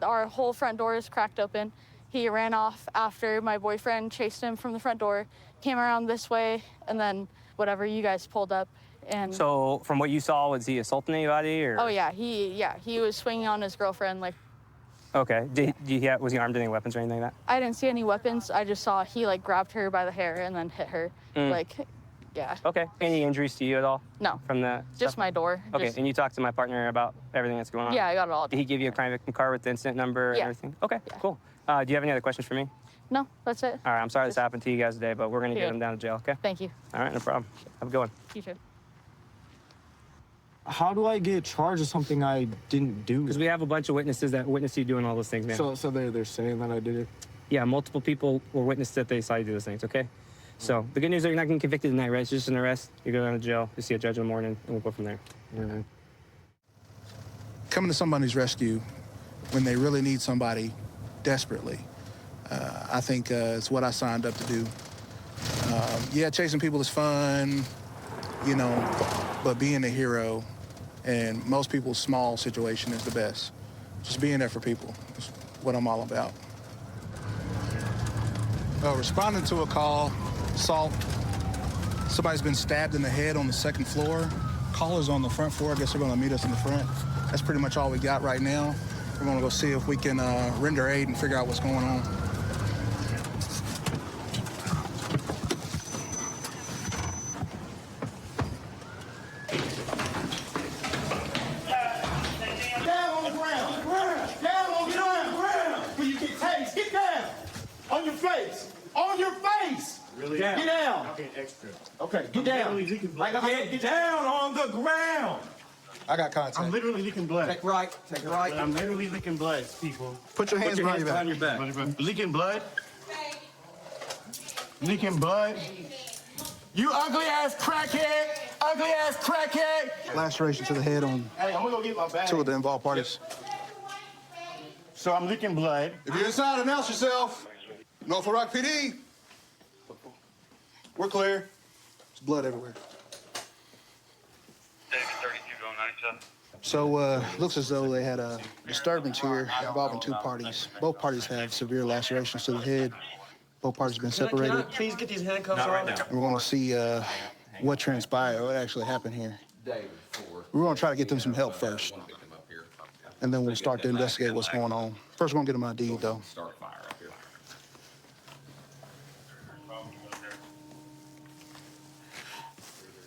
Our whole front door is cracked open. He ran off after my boyfriend chased him from the front door, came around this way, and then whatever, you guys pulled up. And so from what you saw, was he assaulting anybody? Or? Oh, yeah. He was swinging on his girlfriend, like. Okay. Was he armed with any weapons or anything like that? I didn't see any weapons. I just saw he, like, grabbed her by the hair and then hit her. Like, yeah. Okay. Any injuries to you at all? No. From the Just my door. Okay. And you talked to my partner about everything that's going on? Yeah, I got it all. Did he give you a crime victim card with the incident number and everything? Okay, cool. Do you have any other questions for me? No, that's it. All right. I'm sorry this happened to you guys today, but we're going to get him down to jail, okay? Thank you. All right. No problem. Have a good one. You too. How do I get charged of something I didn't do? Because we have a bunch of witnesses that witnessed you doing all those things, man. So they're saying that I did it? Yeah, multiple people were witness that they saw you do those things, okay? So the good news is you're not getting convicted tonight, right? It's just an arrest. You go down to jail, you see a judge in the morning, and we'll go from there. Yeah. Coming to somebody's rescue when they really need somebody desperately, I think it's what I signed up to do. Yeah, chasing people is fun, you know, but being a hero in most people's small situation is the best. Just being there for people is what I'm all about. Responding to a call, assault. Somebody's been stabbed in the head on the second floor. Caller's on the front floor. I guess they're gonna meet us in the front. That's pretty much all we got right now. We're gonna go see if we can render aid and figure out what's going on. Down on the ground. Down on the ground. Where you get tased. Get down. On your face. On your face. Really? Get down. Okay, extra. Okay, get down. Like I said, get down on the ground. I got contact. I'm literally leaking blood. Take right. Take right. I'm literally leaking blood, people. Put your hands behind your back. Leaking blood. Leaking blood. You ugly ass crackhead. Ugly ass crackhead. Laceration to the head on Hey, I'm gonna go get my bag. 2 of the involved parties. So I'm leaking blood. If you're inside, announce yourself. Norfolk Rock PD. We're clear. There's blood everywhere. So, looks as though they had a disturbance here involving 2 parties. Both parties have severe lacerations to the head. Both parties have been separated. Please get these handcuffs on. Right now. We're going to see what transpired, what actually happened here. We're going to try to get them some help first. And then we'll start to investigate what's going on. First, we're going to get them ID, though.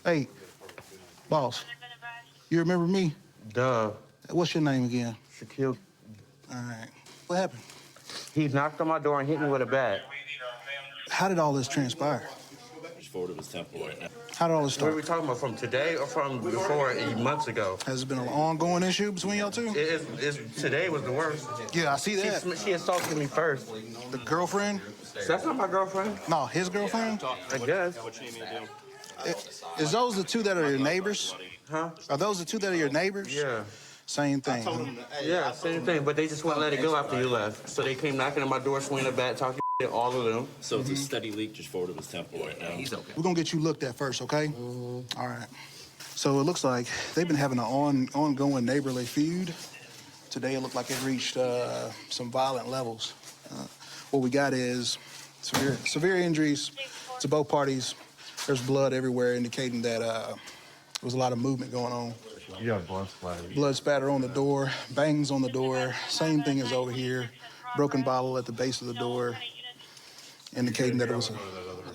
Hey, boss, you remember me? Duh. What's your name again? Shaquille. All right. What happened? He knocked on my door and hit me with a bat. How did all this transpire? Forward was temple right now. How did all this What are start? we talking about, from today or from before, 8 months ago? Has it been an ongoing issue between y'all two? Today was the worst. Yeah, I see that. She assaulted me first. The girlfriend? That's not my girlfriend. No, his girlfriend? I guess. Is those the 2 that are your neighbors? Huh? Are those the 2 that are your neighbors? Yeah. Same thing. Yeah, same thing. But they just wouldn't let it go after you left. So they came knocking on my door, swinging a bat, talking shit, all of them. So it's a steady leak just forward of his temple right now. He's okay. We're going to get you looked at first, okay? All right. So it looks like they've been having an ongoing neighborly feud. Today it looked like it reached some violent levels. What we got is severe injuries to both parties. There's blood everywhere, indicating that there was a lot of movement going on. Yeah, blood splatter. Blood spatter on the door, bangs on the door. Same thing as over here. Broken bottle at the base of the door, indicating that it was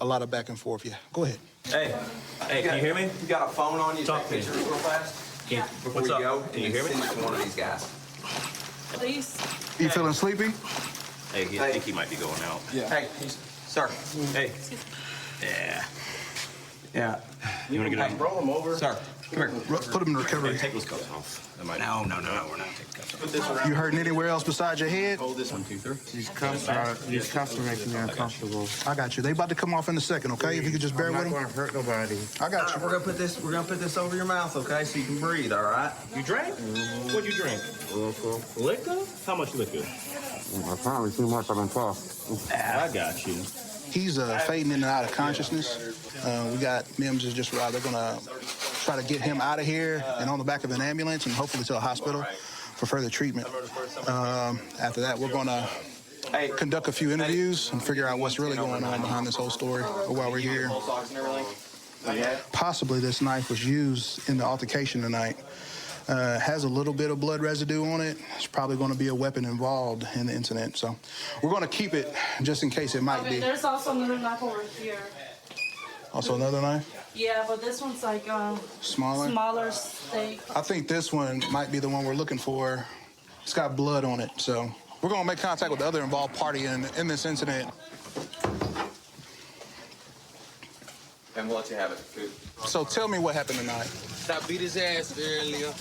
a lot of back and forth. Yeah, go ahead. Hey, can you hear me? You got a phone on you? Take pictures real fast. Yeah. Before you go, can you hear me? Send it to one of these guys. Please. You feeling sleepy? Hey, I think he might be going out. Yeah. Hey, sir. Hey. Yeah. Yeah. You want to get him? Roll him over. Sir, come here. Put him in recovery. Take those cuffs off. No, we're not taking cuffs off. Put this around. You hurting anywhere else besides your head? Hold this 1, 2, 3. These cuffs are making me uncomfortable. I got you. They about to come off in a second, okay? If you could just bear with I'm them. not gonna hurt nobody. I got you. We're gonna put this over your mouth, okay? So you can breathe, all right? You drank? What'd you drink? Liquor? How much liquor? Apparently too much. I've been tough. I got you. He's fading in and out of consciousness. We got Mims is just arrived. They're gonna try to get him out of here and on the back of an ambulance and hopefully to a hospital for further treatment. After that, we're gonna conduct a few interviews and figure out what's really going on behind this whole story while we're here. Possibly this knife was used in the altercation tonight. Has a little bit of blood residue on it. It's probably going to be a weapon involved in the incident. So we're going to keep it just in case it might be. There's also another knife over here. Also another knife? Yeah, but this one's like smaller steak. I think this one might be the one we're looking for. It's got blood on it. So we're going to make contact with the other involved party in this incident. And we'll let you have it. Food. So tell me what happened tonight. I beat his ass earlier.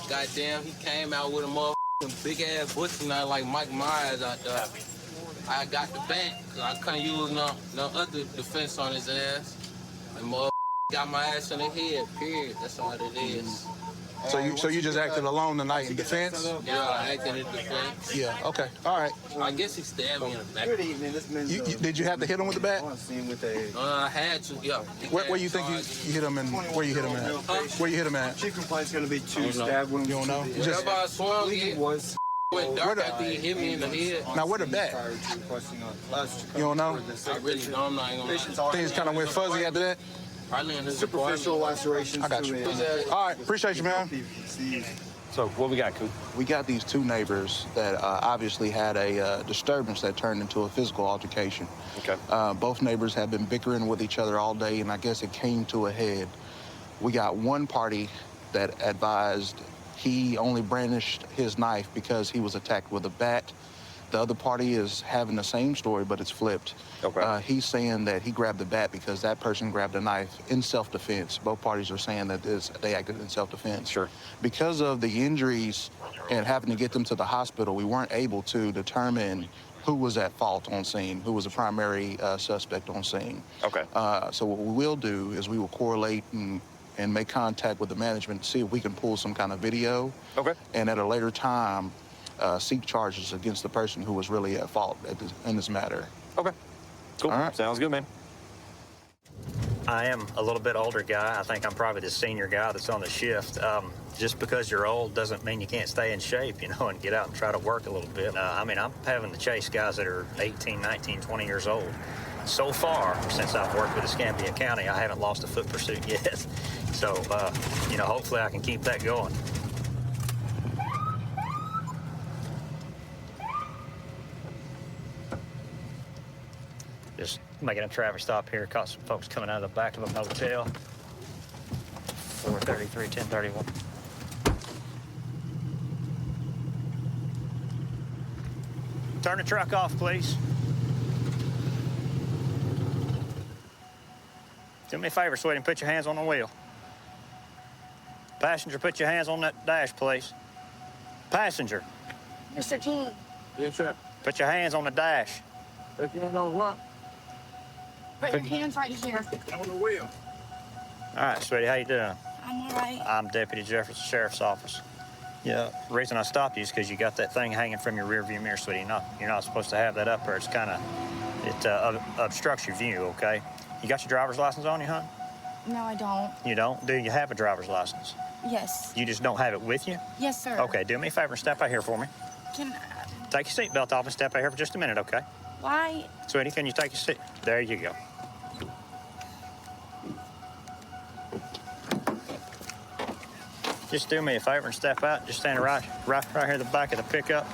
Goddamn, he came out with a motherfucking big ass butcher knife like Mike Myers out there. I got the bank, cause I couldn't use no other defense on his ass. And motherfucker got my ass in the head, period. That's all it is. So you just acted alone tonight in defense? Yeah, I acted in defense. Yeah. Okay. All right. I guess he stabbed me in the back. Good evening. This man's Did you have to hit him with the bat? I had to, yeah. Where you think you hit him and where you hit him at? Where you hit him at? Chief complaint's going to be 2 stab wounds. You don't know? That's why I swung it. Went dark after he hit me in the head. Now where the bat? You don't know? I really don't. I'm not even gonna lie. Things kind of went fuzzy after that. Probably in his Superficial lacerations. I got you. All right. Appreciate you, man. So what we got, Coop? We got these two neighbors that obviously had a disturbance that turned into a physical altercation. Okay. Both neighbors have been bickering with each other all day, and I guess it came to a head. We got one party that advised he only brandished his knife because he was attacked with a bat. The other party is having the same story, but it's flipped. Okay. He's saying that he grabbed the bat because that person grabbed a knife in self-defense. Both parties are saying that they acted in self-defense. Sure. Because of the injuries and having to get them to the hospital, we weren't able to determine who was at fault on scene, who was the primary suspect on scene. Okay. So what we will do is we will correlate and make contact with the management to see if we can pull some kind of video. Okay. And at a later time, seek charges against the person who was really at fault in this matter. Okay. Cool. All right. Sounds good, man. I am a little bit older guy. I think I'm probably the senior guy that's on the shift. Just because you're old doesn't mean you can't stay in shape, and get out and try to work a little bit. I'm having to chase guys that are 18, 19, 20 years old. So far, since I've worked with Escambia County, I haven't lost a foot pursuit yet. So, hopefully I can keep that going. Just making a traffic stop here. Caught some folks coming out of the back of a motel. 433, 1031. Turn the truck off, please. Do me a favor, sweetie, and put your hands on the wheel. Passenger, put your hands on that dash, please. Passenger. Mr. Jean. Yes, sir. Put your hands on the dash. Put your hands on what? Put your hands right here. On the wheel. All right, sweetie, how you doing? I'm all right. I'm Deputy Jefferson Sheriff's Office. Yeah. The reason I stopped you is because you got that thing hanging from your rearview mirror, sweetie. You're not supposed to have that up there. It obstructs your view, okay? You got your driver's license on you, hon? No, I don't. You don't? Do you have a driver's license? Yes. You just don't have it with you? Yes, sir. Okay, do me a favor and step out here for me. Take your seatbelt off and step out here for just a minute, okay? Why? Sweetie, can you take your seat? There you go. Just do me a favor and step out. Just stand right here at the back of the pickup.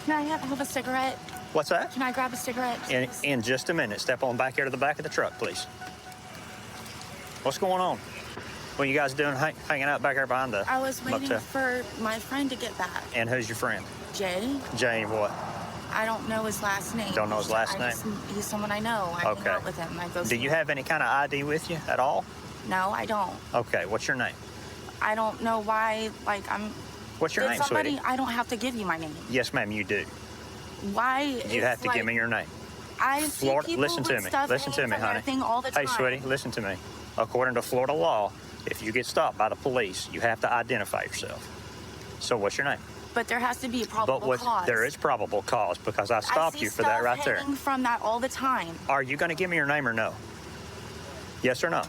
Can I have a cigarette? What's that? Can I grab a cigarette? In just a minute. Step on back here to the back of the truck, please. What's going on? What are you guys doing hanging out back here behind the I was waiting motel? for my friend to get back. And who's your friend? Jay? Jay what? I don't know his last name. Don't know his last name? He's someone I know. I hang out with him. Do you have any kind of ID with you at all? No, I don't. Okay, what's your name? I don't know why, What's your name, sweetie? I don't have to give you my name. Yes, ma'am, you do. Why? You have to give me your name. I see people listen to with me. stuff Listen to hanging me, from honey. their thing all the time. Hey, sweetie, listen to me. According to Florida law, if you get stopped by the police, you have to identify yourself. So what's your name? But there has to be a probable cause. There is probable cause because I stopped you for that right there. I see stuff hanging from that all the time. Are you going to give me your name or no? Yes or no?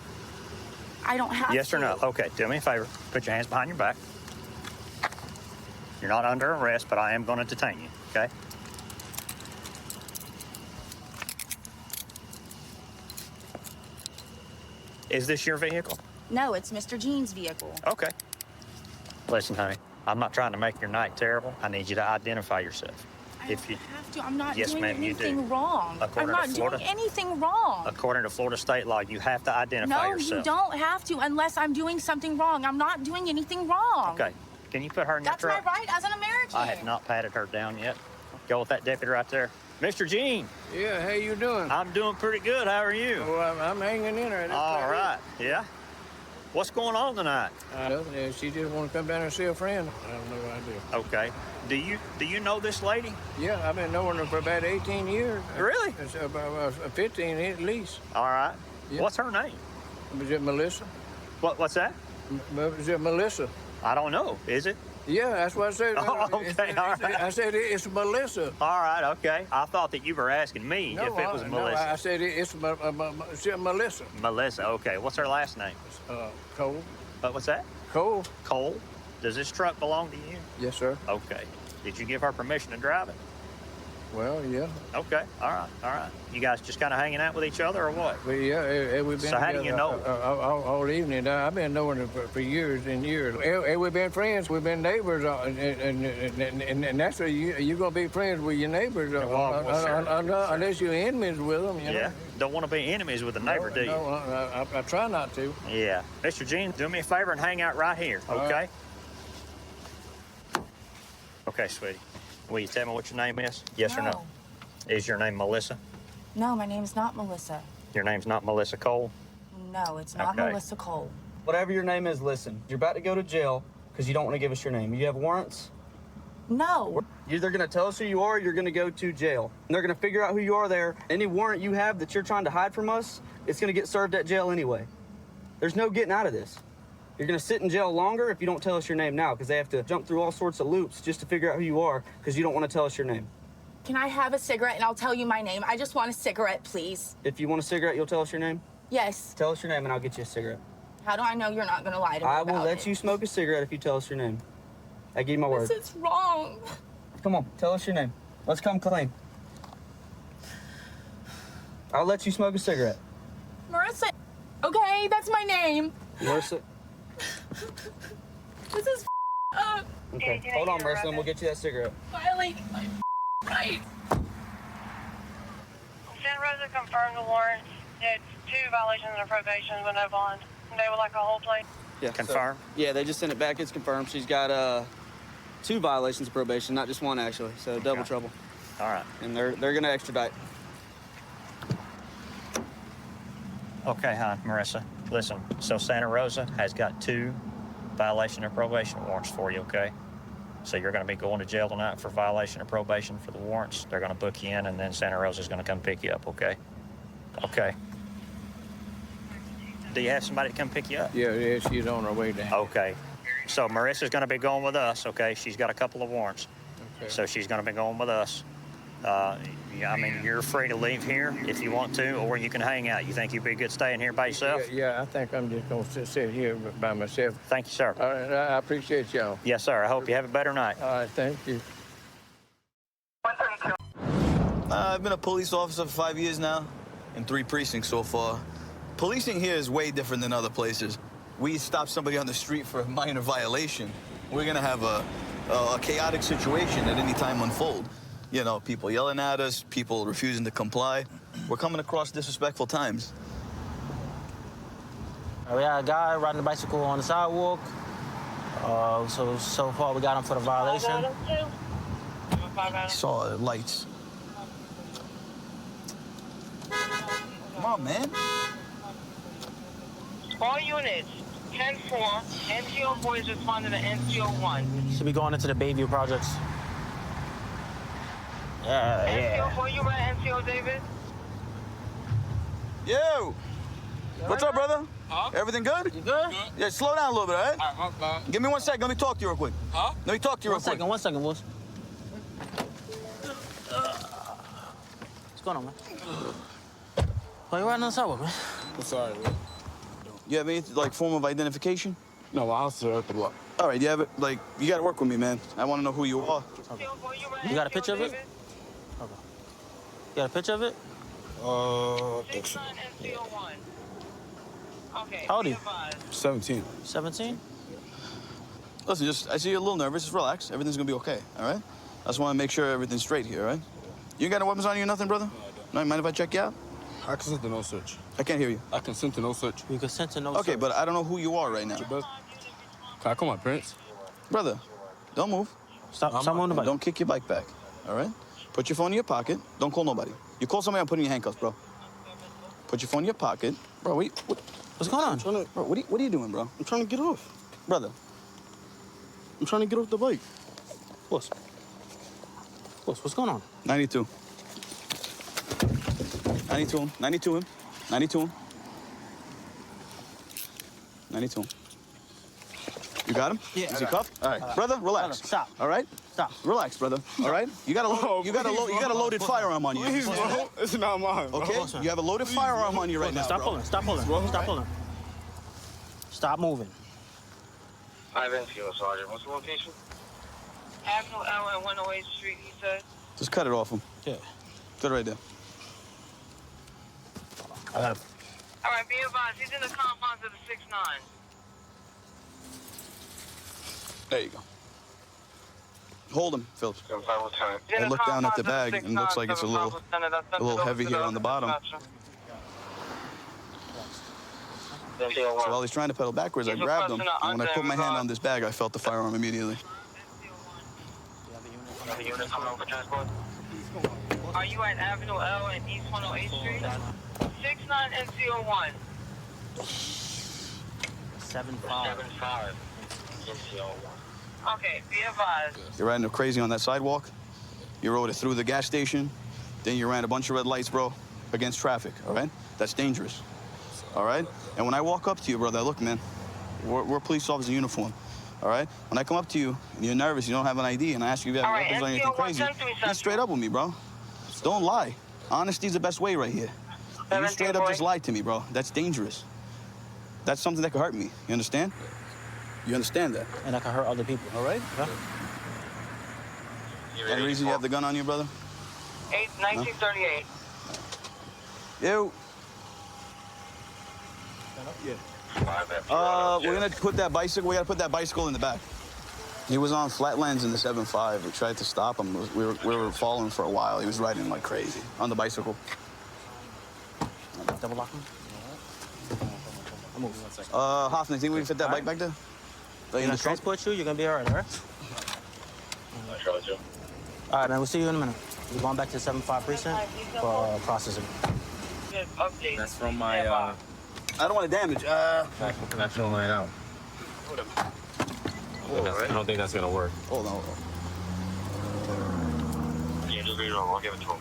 I don't have to. Yes or no? Okay, do me a favor. Put your hands behind your back. You're not under arrest, but I am going to detain you, okay? Is this your vehicle? No, it's Mr. Jean's vehicle. Okay. Listen, honey, I'm not trying to make your night terrible. I need you to identify yourself. If you have to. I'm not Yes, doing ma'am, you do. anything wrong. According I'm to not Florida- doing anything wrong. According to Florida state law, you have to identify No, yourself. you don't have to unless I'm doing something wrong. I'm not doing anything wrong. Okay. Can you put her in your That's my truck? right as an American. I have not patted her down yet. Go with that deputy right there. Mr. Jean. Yeah, how you doing? I'm doing pretty good. How are you? Well, I'm hanging in there. All right. Yeah. What's going on tonight? Nothing. She just want to come down and see a friend. I have no idea. Okay. Do you know this lady? Yeah, I've been knowing her for about 18 years. Really? It's about 15 at least. All right. Yeah. What's her name? Was it Melissa? What's that? Is it Melissa? I don't know. Is it? Yeah, that's what I said. Oh, okay, all right. I said it's Melissa. All right, okay. I thought that you were asking me if it was Melissa. I said it's Melissa. Melissa, okay. What's her last name? Cole. What's that? Cole. Cole? Does this truck belong to you? Yes, sir. Okay. Did you give her permission to drive it? Well, yeah. Okay, all right. You guys just kind of hanging out with each other or what? Well, yeah, we've been So how do you know? all evening. I've been knowing her for years and years. We've been friends. We've been neighbors, and that's what you're gonna be friends with your neighbors, unless you're enemies with them. You know? Don't want to be enemies with a neighbor, do you? No, I try not to. Yeah. Mr. Gene, do me a favor and hang out right here, okay? Okay, sweetie. Will you tell me what your name is? Yes or no? Is your name Melissa? No, my name's not Melissa. Your name's not Melissa Cole? No, it's not Melissa Cole. Whatever your name is, listen. You're about to go to jail because you don't want to give us your name. You have warrants? No. You're either going to tell us who you are or you're going to go to jail. And they're going to figure out who you are there. Any warrant you have that you're trying to hide from us, it's going to get served at jail anyway. There's no getting out of this. You're going to sit in jail longer if you don't tell us your name now, because they have to jump through all sorts of loops just to figure out who you are, because you don't want to tell us your name. Can I have a cigarette and I'll tell you my name? I just want a cigarette, please. If you want a cigarette, you'll tell us your name? Yes. Tell us your name and I'll get you a cigarette. How do I know you're not going to lie to me I will about let it? you smoke a cigarette if you tell us your name. I give you my word. This is wrong. Come on, tell us your name. Let's come clean. I'll let you smoke a cigarette. Marissa. Okay, that's my name. Marissa. This is up. Okay, hold on, Marissa, and we'll get you that cigarette. Violating my rights. Santa Rosa confirmed the warrants. It's 2 violations of probation with no bond. They would like a whole plate. Yeah, confirm? Yeah, they just sent it back. It's confirmed. She's got 2 violations of probation, not just 1 actually. So double trouble. All right. And they're gonna extradite. Okay, hi, Marissa. Listen, so Santa Rosa has got 2 violation of probation warrants for you, okay? So you're going to be going to jail tonight for violation of probation for the warrants. They're going to book you in, and then Santa Rosa's going to come pick you up, okay? Okay. Do you have somebody to come pick you up? Yeah, she's on her way down. Okay. So Marissa's going to be going with us, okay? She's got a couple of warrants. Okay. So she's going to be going with us. Yeah, I mean, you're free to leave here if you want to, or you can hang out. You think you'd be good staying here by yourself? Yeah, I think I'm just going to sit here by myself. Thank you, sir. All right, I appreciate y'all. Yes, sir. I hope you have a better night. All right, thank you. I've been a police officer for 5 years now, in 3 precincts so far. Policing here is way different than other places. We stop somebody on the street for a minor violation, we're gonna have a chaotic situation at any time unfold. You know, people yelling at us, people refusing to comply. We're coming across disrespectful times. We got a guy riding a bicycle on the sidewalk. So far we got him for the violation. Saw lights. Come on, man. All units, 10-4, NCO boys responding to NCO 1. Should be going into the Bayview projects. Yeah. NCO 4, you right, NCO David? Yo! What's up, brother? Huh? Everything good? You good? Yeah, slow down a little bit, all right? All right, Give me 1 second. Let me talk to you real quick. Huh? Let me talk to you real quick. 1 second, boss. What's going on, man? Why you riding on the sidewalk, man? I'm sorry, man. You have any, like, form of identification? No, I'll serve at the block. All right, you have it. Like, you got to work with me, man. I want to know who you are. Okay. You got a picture of it? Okay. You got a picture of it? I think so. How old are you? 17. 17? Listen, I see you're a little nervous. Just relax. Everything's going to be okay, all right? I just want to make sure everything's straight here, all right? You ain't got no weapons on you or nothing, brother? No, mind if I check you out? I consent to no search. I can't hear you. I consent to no search. You consent to no search? Okay, but I don't know who you are right now. Can I call my parents? Brother, don't move. Stop on the bike. Don't kick your bike back, all right? Put your phone in your pocket. Don't call nobody. You call somebody, I'm putting you in handcuffs, bro. Put your phone in your pocket. Bro, what's going on? Bro, what are you doing, bro? I'm trying to get off. Brother. I'm trying to get off the bike. Boss, what's going on? 92. 92 him. 92 him. 92 him. 92. You got him? Yeah. Is he cuffed? All right, brother, relax. Stop. All right, stop. Relax, brother. All right. You got a loaded firearm on you. Please, bro. It's not mine. Bro. Okay. You have a loaded firearm on you right now. Stop pulling. Stop pulling. Stop pulling. Stop moving. 5 NCO, Sergeant. What's the location? Avenue L and 108th Street, he said. Just cut it off him. Yeah. Put it right there. I got it. All right, be advised, he's in the confines of the 6-9. There you go. Hold him, Phillips. He's in I the look down at the confines bag of and looks like it's a little 6-9, Lieutenant. I sent it over heavy to here the on the bottom. dispatcher. So while he's trying to pedal backwards, I grabbed him. And when I put my hand on this bag, I felt the firearm immediately. Are you at Avenue L and East 108th Street? 6-9 NCO1. 7-5. Okay, be advised. You're riding crazy on that sidewalk. You rode it through the gas station. Then you ran a bunch of red lights, bro, against traffic, all right? That's dangerous, all right? And when I walk up to you, brother, look, man, we're police officers in uniform, all right? When I come up to you and you're nervous, you don't have an ID, and I ask you if you have weapons or anything crazy, be straight up with me, bro. Don't lie. Honesty's the best way right here. And you straight up just lied to me, bro. That's dangerous. That's something that could hurt me. You understand? You understand that? And that can hurt other people. All right? Yeah. Any reason you have the gun on you, brother? 1938. Ew. We're gonna put that bicycle. We gotta put that bicycle in the back. He was on Flatlands in the 7.5. We tried to stop him. We were following for a while. He was riding like crazy on the bicycle. Double lock him. Hoffman, think we can fit that bike back there? You're gonna transport you. You're gonna be all right, all right? All right, man. We'll see you in a minute. We're going back to the 7.5 precinct for processing. That's from my, I don't want to damage. National Night Out. I don't think that's gonna work. Hold on. Yeah, just leave it alone. I'll give it to him.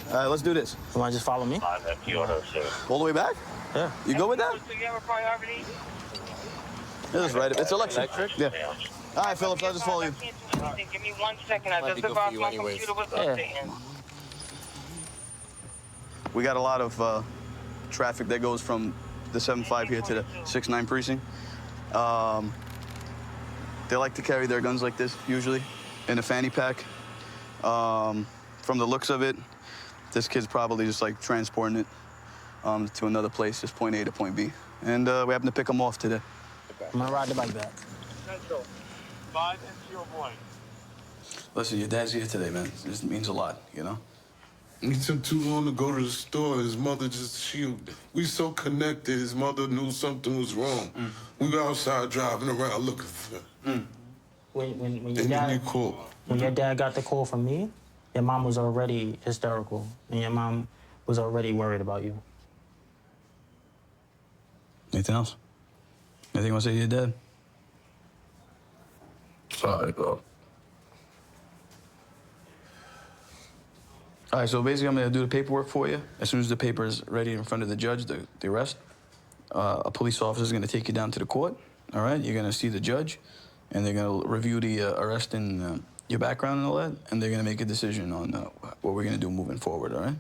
All right, let's do this. You want to just follow me? All the way back? Yeah. You go with that? Do you have a priority? This is right. It's electric. Yeah. All right, Phillips, I'll just follow you. Give me 1 second. I just took off my computer was updating. We got a lot of traffic that goes from the 7.5 here to the 6.9 precinct. They like to carry their guns like this, usually, in a fanny pack. From the looks of it, this kid's probably just like transporting it to another place, just point A to point B. And we happen to pick him off today. I'm gonna ride the bike back. Central. 5 NCO point. Listen, your dad's here today, man. This means a lot, you know? It took too long to go to the store. His mother we so connected. His mother knew something was wrong. We were outside driving around looking for him. When your dad got the call from me, your mom was already hysterical, and your mom was already worried about you. Anything else? Anything you want to say to your dad? Sorry, bro. All right, so basically I'm gonna do the paperwork for you. As soon as the paper is ready in front of the judge, the arrest, a police officer is gonna take you down to the court, all right? You're gonna see the judge, and they're gonna review the arrest and your background and all that, and they're gonna make a decision on what we're gonna do moving forward, all right?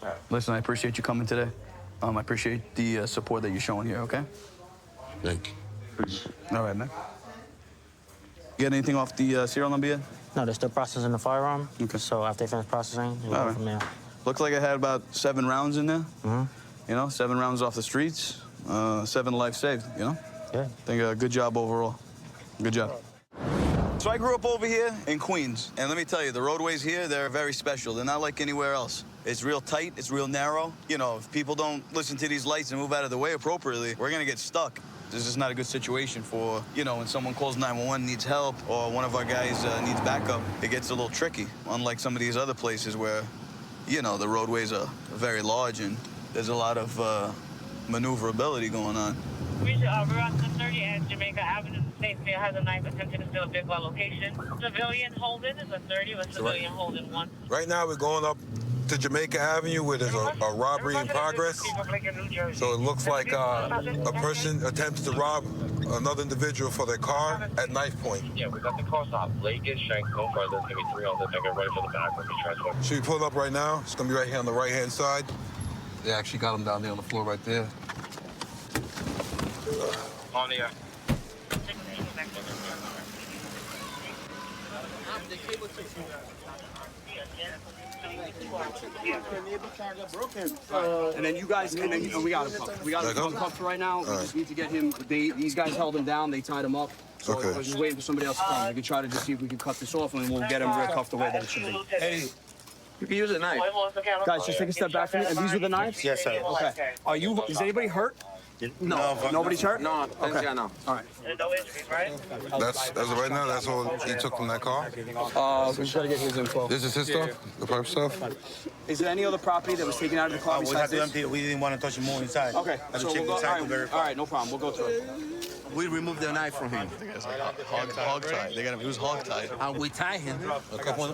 All right. Listen, I appreciate you coming today. I appreciate the support that you're showing here, okay? Thank you. All right, man. You got anything off the serial number yet? No, they're still processing the firearm. Okay. So after they finish processing, we'll go from there. Looks like I had about 7 rounds in there. Mm-hmm. You know, 7 rounds off the streets, 7 lives saved, you know? Yeah. I think good job overall. Good job. So I grew up over here in Queens, and let me tell you, the roadways here, they're very special. They're not like anywhere else. It's real tight, it's real narrow. You know, if people don't listen to these lights and move out of the way appropriately, we're gonna get stuck. This is not a good situation for, you know, when someone calls 911, needs help, or one of our guys needs backup, it gets a little tricky. Unlike some of these other places where, you know, the roadways are very large and there's a lot of maneuverability going on. We're on 30 at Jamaica Avenue. The state fair has a knife attempted to steal a Big Well location. Civilian Holden is a 30 with civilian Holden 1. Right now we're going up to Jamaica Avenue where there's a robbery in progress. So it looks like a person attempts to rob another individual for their car at knife point. Yeah, we got the car stop. Lake is Shank, no further. It's going to be 3 on this. I get ready for the back. Let me transfer. Should we pull it up right now? It's going to be right here on the right-hand side. They actually got him down there on the floor right there. On the And then you guys, and then we got him cuffed. We got him cuffed right now. We just need to get him. These guys held him down. They tied him up. So Okay. we're just waiting for somebody else to come. We can try to just see if we can cut this off, and we'll get him cuffed the way that it should be. Hey, you can use a knife. Guys, just take a step back from me. And these are the knives? Yes, sir. Okay. Are you? Is anybody hurt? No. Nobody's hurt? No. Okay. No. All right. No injuries, right? That's as of right now. That's all he took from that car. We just gotta get his info. This is his stuff, the perp stuff. Is there any other property that was taken out of the car besides this? We didn't want to touch more inside. Okay. So we'll go. All right. No problem. We'll go through it. We removed the knife from him. Hog tied. They got him. He was hog tied. And we tie him. A cuff one.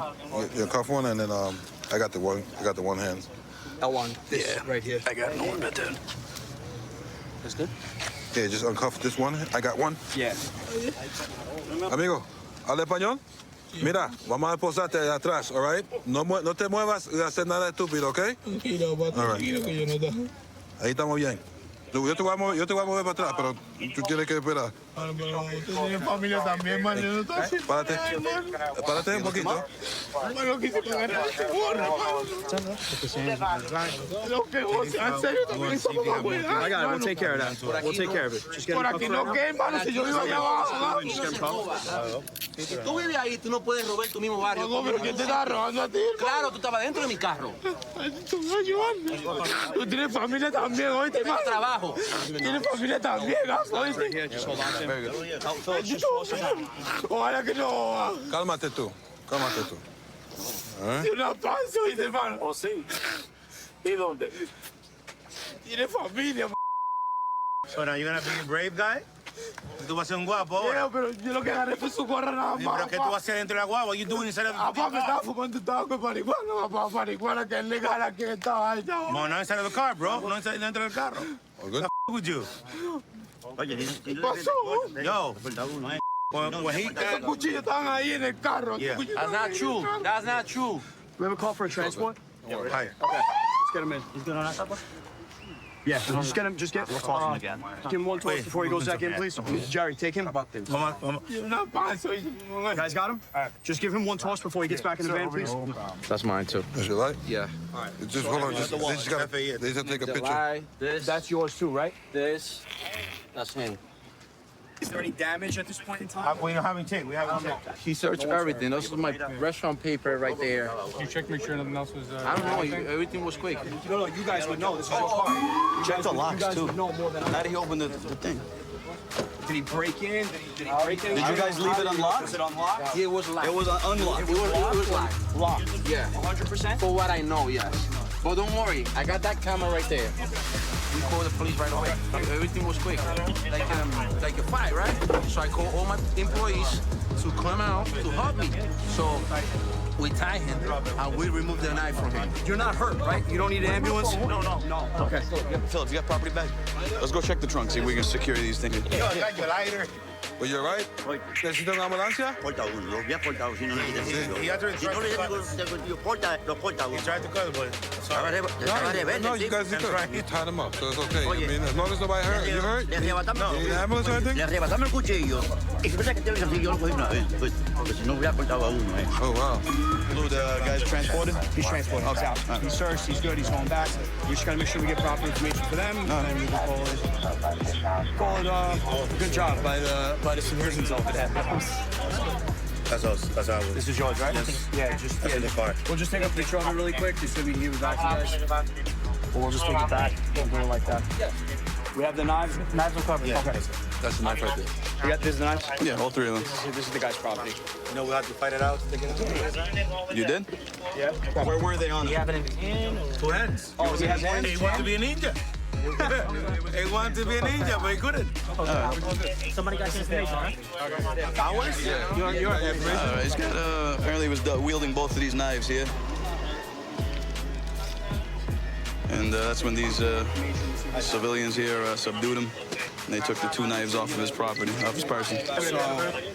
Yeah, cuff one, and then I got the one. I got the one hand. That one. This right here. I got no one but then. That's good. Yeah, just uncuff this one. I got one. Yeah. Amigo, ¿habla español? Mira, vamos a posarte de atrás, all right? No te muevas y hacer nada estúpido, ¿ok? All right. Ahí estamos bien. Yo te voy a mover para atrás, pero tú tienes que esperar. Tiene familia también, man. Yo no estoy así. Párate un poquito. Bueno, quise pagar este gorro, Lo que vos, en serio, también somos abuelos. I got it. We'll take care of that. We'll take care of it. Just get Por him aquí cuffed no right que, hermano, si yo vivo allá abajo. now. Just get him cuffed. Si tú vives ahí, tú no puedes robar tu mismo barrio. No, pero ¿quién te está robando a ti? Claro, tú estabas dentro de mi carro. Tú me ayudas. Tú tienes familia también, oíste, Tengo trabajo. Tienes familia también, oíste. Just hold on to him. Ojalá que no. Cálmate tú. Cálmate tú. Tiene una panza, oíste, hermano. ¿O sí? ¿Y dónde? Tiene familia, So now you're gonna be a brave guy? Tú vas a ser un guapo ahora. pero yo lo que agarré fue su gorra nada más. ¿Pero qué tú haces dentro de la guagua? You doing inside of the Papá me estaba fumando tabaco de marihuana, papá, marihuana que es legal aquí en esta vaina. No, not inside of the car, bro. No inside dentro del carro. All good? What with you? ¿Qué pasó? Yo. When he Esos cuchillos estaban ahí en el carro. Yeah. That's not true. That's not true. We have a call for a transport? Hi. Okay. Let's get him in. He's good on that stuff? Yeah, just get him. Just get. We'll toss him again. Give him one toss before he goes back in, please. Jerry, take him. Come on. Una panza. You guys got him? Just give him one toss before he gets back in the van, please. That's mine too. That's your light? Yeah. All right. Just hold on. They just gotta take a picture. That's yours too, right? That's him. Is there any damage at this point in time? We don't have any tape. We haven't checked. He searched everything. This is my restaurant paper right there. You checked, make sure nothing else was. I don't know. Everything was quick. No, you guys would know. This is your car. Check the locks, You guys too. would know more than I. How did he open the thing? Did he break in? Did he break in? Did you guys leave it unlocked? Was it unlocked? Yeah, it was locked. It was unlocked. It was locked. Locked. Yeah. 100%? For what I know, yes. But don't worry, I got that camera right there. We called the police right away. Everything was quick. Like a fight, right? So I called all my employees to come out to help me. So we tied him and we removed the knife from him. You're not hurt, right? You don't need an ambulance? No. Okay. Phillips, you got property back? Let's go check the trunk, see if we can secure these things. Yo, I got your lighter. But you're right. ¿Necesitan una ambulancia? Porta uno, lo había portado, si no necesitas. He tried to cut it, but sorry. No, you guys did good. You tied him up, so it's okay. I mean, as long as nobody hurt. You hurt? No. You need an ambulance or anything? Le arrebatamos el cuchillo. Y si pensás que te ves así, yo no cogí una vez, pues, porque si no hubiera cortado a uno, Oh, wow. Blue, the guy's transported? He's transported. He's out. He's searched. He's good. He's going back. We just got to make sure we get proper information for them. And then we can call it a good job by the civilians over there. That's us. That's how it was. This is yours, right? Yes. Yeah, just That's in the car. We'll just take up the truck really quick, just so we can give it back to you guys. Or we'll just take it back. We'll do it like that. We have the knives. Knives are covered. Yeah. Okay. That's the knife right there. We got this knives? Yeah, all three of them. This is the guy's property. You know, we had to fight it out. You did? Yeah. Where were they on? You have it in hand? Two hands. Oh, he has hands? He wanted to be a ninja. He wanted to be a ninja, but he couldn't. Somebody got some information, right? Ours? Yeah. He's got, apparently he was wielding both of these knives here. And that's when these civilians here subdued him. And they took the 2 knives off of his property, off his person. So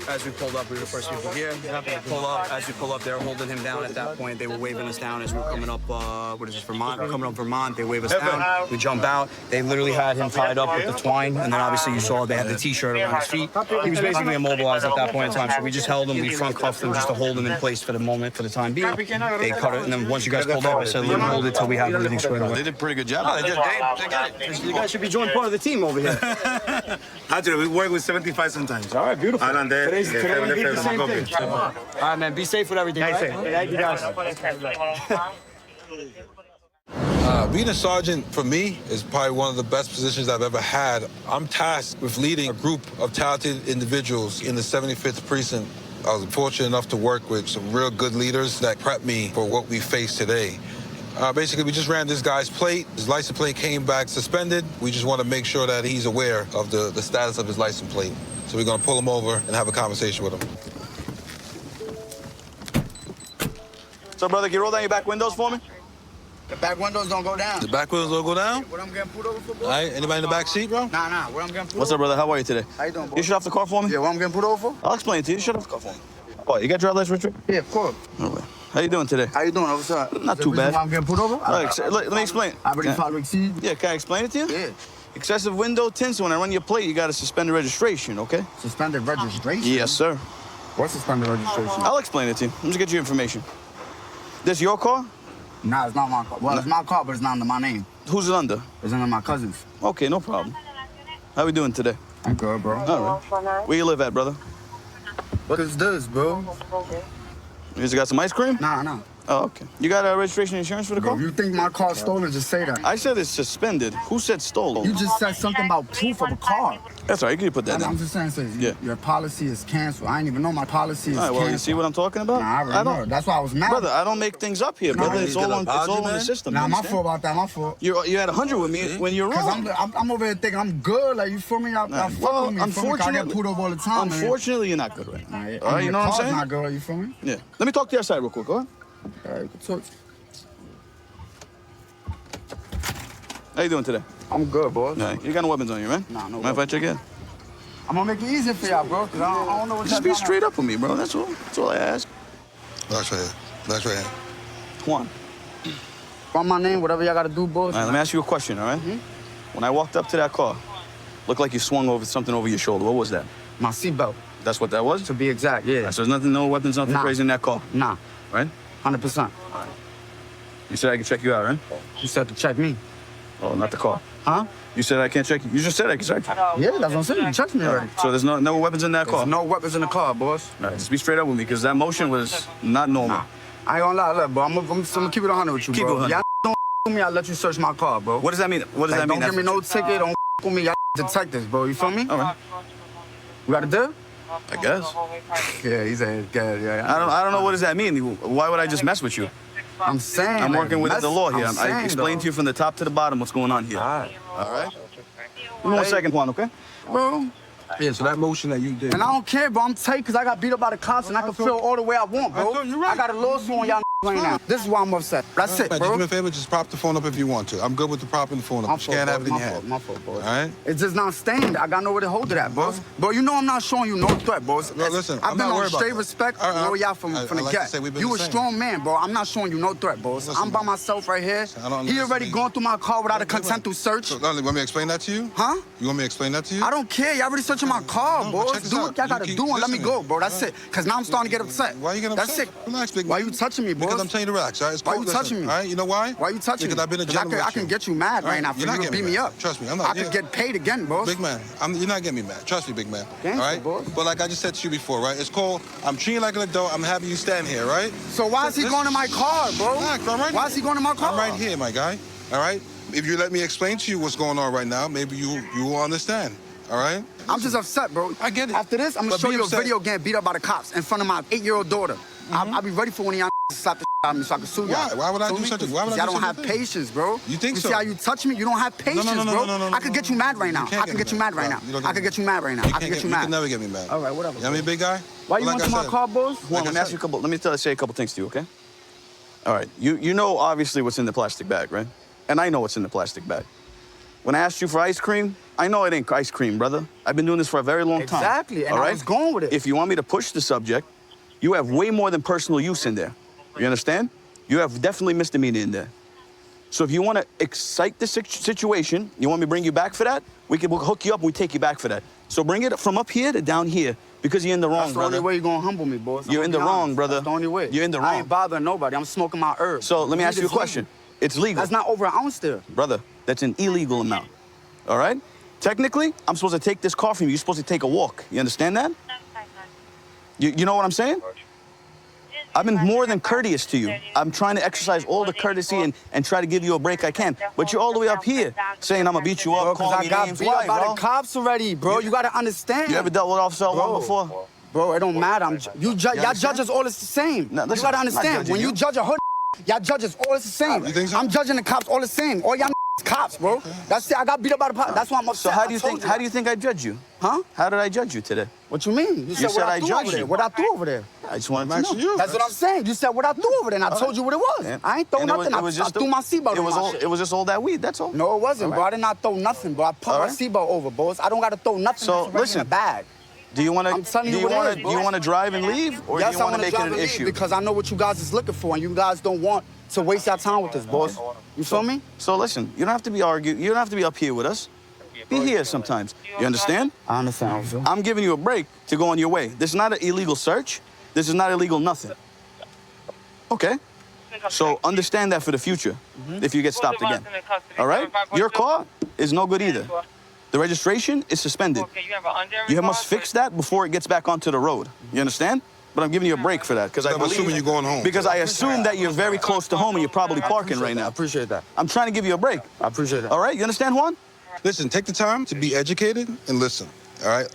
as we pulled up, we were the first people here. As we pull up, they were holding him down at that point. They were waving us down as we were coming up, Vermont? We're coming up Vermont. They wave us down. We jump out. They literally had him tied up with the twine. And then obviously you saw they had the T-shirt around his feet. He was basically immobilized at that point in time. So we just held him. We front cuffed him just to hold him in place for the moment, for the time being. They cut it. And then once you guys pulled up, I said, let me hold it till we have everything squared away. They did a pretty good job. Oh, they got it. You guys should be joining part of the team over here. Actually, we work with 75 sometimes. All right, beautiful. Today we did the same thing. All right, man. Be safe with everything. Right? Thank you guys. Being a sergeant, for me, is probably one of the best positions I've ever had. I'm tasked with leading a group of talented individuals in the 75th Precinct. I was fortunate enough to work with some real good leaders that prepped me for what we face today. Basically, we just ran this guy's plate. His license plate came back suspended. We just want to make sure that he's aware of the status of his license plate. So we're going to pull him over and have a conversation with him. So, brother, can you roll down your back windows for me? The back windows don't go down. The back windows don't go down? What I'm getting pulled over for, bro? All right, anybody in the back seat, bro? Nah, what I'm getting pulled What's up, brother? How are you today? How you doing, bro? You shut off the car for me? Yeah, what I'm getting pulled over for? I'll explain it to you. Shut off the car for me. What, you got driver's license, Richard? Yeah, of course. All right. How you doing today? How you doing, officer? Not too bad. Why I'm getting pulled over? Let me explain. I already filed a receipt. Yeah, can I explain it to you? Yeah. Excessive window tints. When I run your plate, you got to suspend the registration, okay? Suspended registration? Yes, sir. What's suspended registration? I'll explain it to you. Let me just get you information. This your car? Nah, it's not my car. Well, it's my car, but it's not under my name. Who's it under? It's under my cousin's. Okay, no problem. How we doing today? I'm good, bro. All right. Where you live at, brother? What is this, bro? You just got some ice cream? Nah. Oh, okay. You got a registration insurance for the car? Bro, you think my car's stolen, just say that. I said it's suspended. Who said stolen? You just said something about proof of a car. That's all right. You can put that down. I'm just saying, your policy is canceled. I didn't even know my policy is all right, well, canceled. You see what I'm talking about? Nah, I already know. That's why I was mad. Brother, I don't make things up here, brother. It's all on the system. Nah, my fault about that. My fault. You had 100 with me when you're wrong. Because I'm over here thinking I'm good. Like, you feel me? I fuck with me. Unfortunately, I get pulled over all the time. Unfortunately, you're not good right now. All right, you know what I'm saying? Not good. You feel me? Yeah. Let me talk to your side real quick. Go ahead. All right, we can talk. How you doing today? I'm good, boss. Right. You got no weapons on you, man? Nah, no Mind if I check in? I'm gonna make it easy for y'all, bro, because I don't know what Just be straight up with me, bro. That's all. That's all I ask. That's right here. That's right here. Juan. From my name, whatever y'all gotta do, boss. All right, let me ask you a question, all right? When I walked up to that car, looked like you swung over something over your shoulder. What was that? My seatbelt. That's what that was? To be exact, yeah. Right, so there's nothing, no weapons, nothing crazy in that car? Nah. Right? 100%. You said I could check you out, right? You said to check me. Oh, not the car. Huh? You said I can't check you. You just said I can check you. Yeah, that's what I'm saying. You checked me already. So there's no weapons in that car? There's no weapons in the car, boss. All right, just be straight up with me, because that motion was not normal. Nah. I ain't gonna lie, look, bro. I'm gonna keep it 100 with you, keep bro. It 100. Y'all don't with me, I'll let you search my car, bro. What does that mean? What does that mean? Don't give me no ticket. Don't with me. Y'all detectives, bro. You feel me? All right. We got a deal? I guess. Yeah, he said, yeah. I don't know what does that mean. Why would I just mess with you? I'm saying. I'm working with the law here. I explained to you from the top to the bottom what's going on here. All right. Give me 1 second, Juan, okay? Bro. Yeah, so that motion that you did. And I don't care, bro. I'm tight because I got beat up by the cops and I can feel all the way I want, bro. I got a lawsuit on y'all right now. This is why I'm upset. That's it, bro. Just do me a favor, just prop the phone up if you want to. I'm good with the propping the phone up. You can't have it in your hand. My fault, boss. All right? It's just not staying there. I got nowhere to hold it at, boss. Bro, you know I'm not showing you no threat, boss. No, listen, I've I'm been not on worried about straight that. respect, All right, y'all from I the like to get. say we've been You the a same. strong man, bro. I'm not showing you no threat, boss. Listen, I'm by myself right here. I don't He already understand. going through my car without a consent to search. So, you want me to explain that to you? Huh? You want me to explain that to you? I don't care. Y'all already searching my car, No, but boss. check this Do out. what y'all gotta You do keep and let me listening. go, bro. That's it. Because now I'm starting to get upset. Why you getting That's upset? it. Relax, big Why man. you touching me, boss? Because I'm telling you to relax, all right? It's Why cool. you Listen, touching me? All right, you know why? Why you touching me? Because I've been a 'Cause gentleman. I can get you mad right now for You're you not to getting beat me me mad. up. Trust me, I'm I not. could get paid again, boss. Big man, you're not getting me mad. Trust me, big man. Gangster, all right? boss. But like I just said to you before, right? It's called, I'm treating you like an adult. I'm having you stand here, right? So why is he going to my car, bro? Relax, I'm right Why is he going to my car? I'm right here, my guy. All right? If you let me explain to you what's going on right now, maybe you will understand. All right? I'm just upset, bro. I get it. After this, I'm gonna But show be you a upset. video getting beat up by the cops in front of my 8-year-old daughter. I'll be ready for when y'all slap the shit out of me so I can sue y'all. Why would I Feel do me? such a- why would I Y'all do don't such a have thing? patience, bro. You think so? See how you touch me? You don't have patience, bro. I could get you mad right now. I could get you mad right now. I could get you mad right now. I could get you You mad. can never get me mad. All right, whatever. You know what I mean, big guy? Why you Like went I to my said- car, boss? Juan, let me say a couple things to you, okay? All right. You know obviously what's in the plastic bag, right? And I know what's in the plastic bag. When I asked you for ice cream, I know it ain't ice cream, brother. I've been doing this for a very long time. Exactly, and all right? I was going with it. If you want me to push the subject, you have way more than personal use in there. You understand? You have definitely misdemeanor in there. So if you want to excite the situation, you want me to bring you back for that? We'll hook you up and we take you back for that. So bring it from up here to down here because you're in the wrong, brother. That's the only way you're going to humble me, boss. You're in the wrong, brother. That's the only way. You're in the wrong. I ain't bothering nobody. I'm smoking my herb. So let me ask you a question. It's legal. That's not over an ounce there. Brother, that's an illegal amount. All right? Technically, I'm supposed to take this car from you. You're supposed to take a walk. You understand that? You know what I'm saying? I've been more than courteous to you. I'm trying to exercise all the courtesy and try to give you a break I can. But you're all the way up here saying I'm gonna beat you up, calling me names. Why, by bro? the cops already, bro. You gotta understand. You ever dealt with Officer L1 before? Bro, it don't matter. Y'all judges all is the same. No, listen, you gotta I'm not understand. judging When you judge a hood, y'all judges all is the same. You think so? I'm judging the cops all the same. All y'all cops, bro. That's it. I got beat up by the cops. That's why I'm upset. So how do you think I judge you? Huh? How did I judge you today? What you mean? You said what I judged you. What I threw over there. I just wanted to know. That's what I'm saying. You said what I threw over there, and I told you what it was. Yeah. I ain't throw And nothing. I threw my seatbelt over my shit. It was just all that weed, that's all. No, it wasn't, bro. I did not throw nothing, bro. I put my seatbelt over, boss. I don't got to throw nothing So, that's already in the bag. Do you want I'm telling you what it is, do you want to drive and leave, or Yes, do you want to I make it drive an and leave issue? because I know what you guys is looking for, and you guys don't want to waste your time with this, boss. You feel me? So listen, you don't have to be arguing. You don't have to be up here with us. Be here sometimes. You understand? I understand. I'm giving you a break to go on your way. This is not an illegal search. This is not illegal nothing. Okay? So understand that for the future if you get stopped again. All right? Your car is no good either. The registration is suspended. You must fix that before it gets back onto the road. You understand? But I'm giving you a break for that because I'm assuming you're going home. Because I assume that you're very close to home and you're probably parking right now. I appreciate that. I'm trying to give you a break. I appreciate it. All right? You understand, Juan? Listen, take the time to be educated and listen. All right?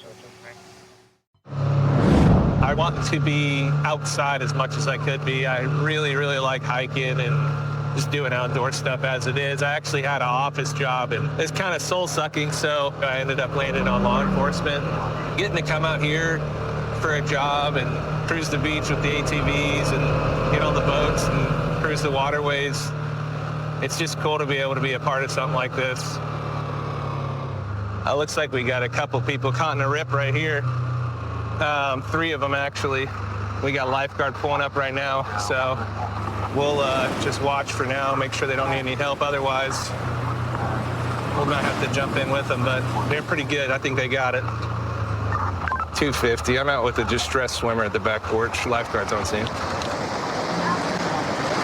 I want to be outside as much as I could be. I really, really like hiking and just doing outdoor stuff as it is. I actually had an office job and it's kind of soul-sucking, so I ended up landing on law enforcement. Getting to come out here for a job and cruise the beach with the ATVs and get on the boats and cruise the waterways. It's just cool to be able to be a part of something like this. Looks like we got a couple people caught in a rip right here. 3 of them, actually. We got lifeguard pulling up right now, so we'll just watch for now, make sure they don't need any help. Otherwise, we'll not have to jump in with them, but they're pretty good. I think they got it. 250. I'm out with a distressed swimmer at the back porch. Lifeguard's on scene.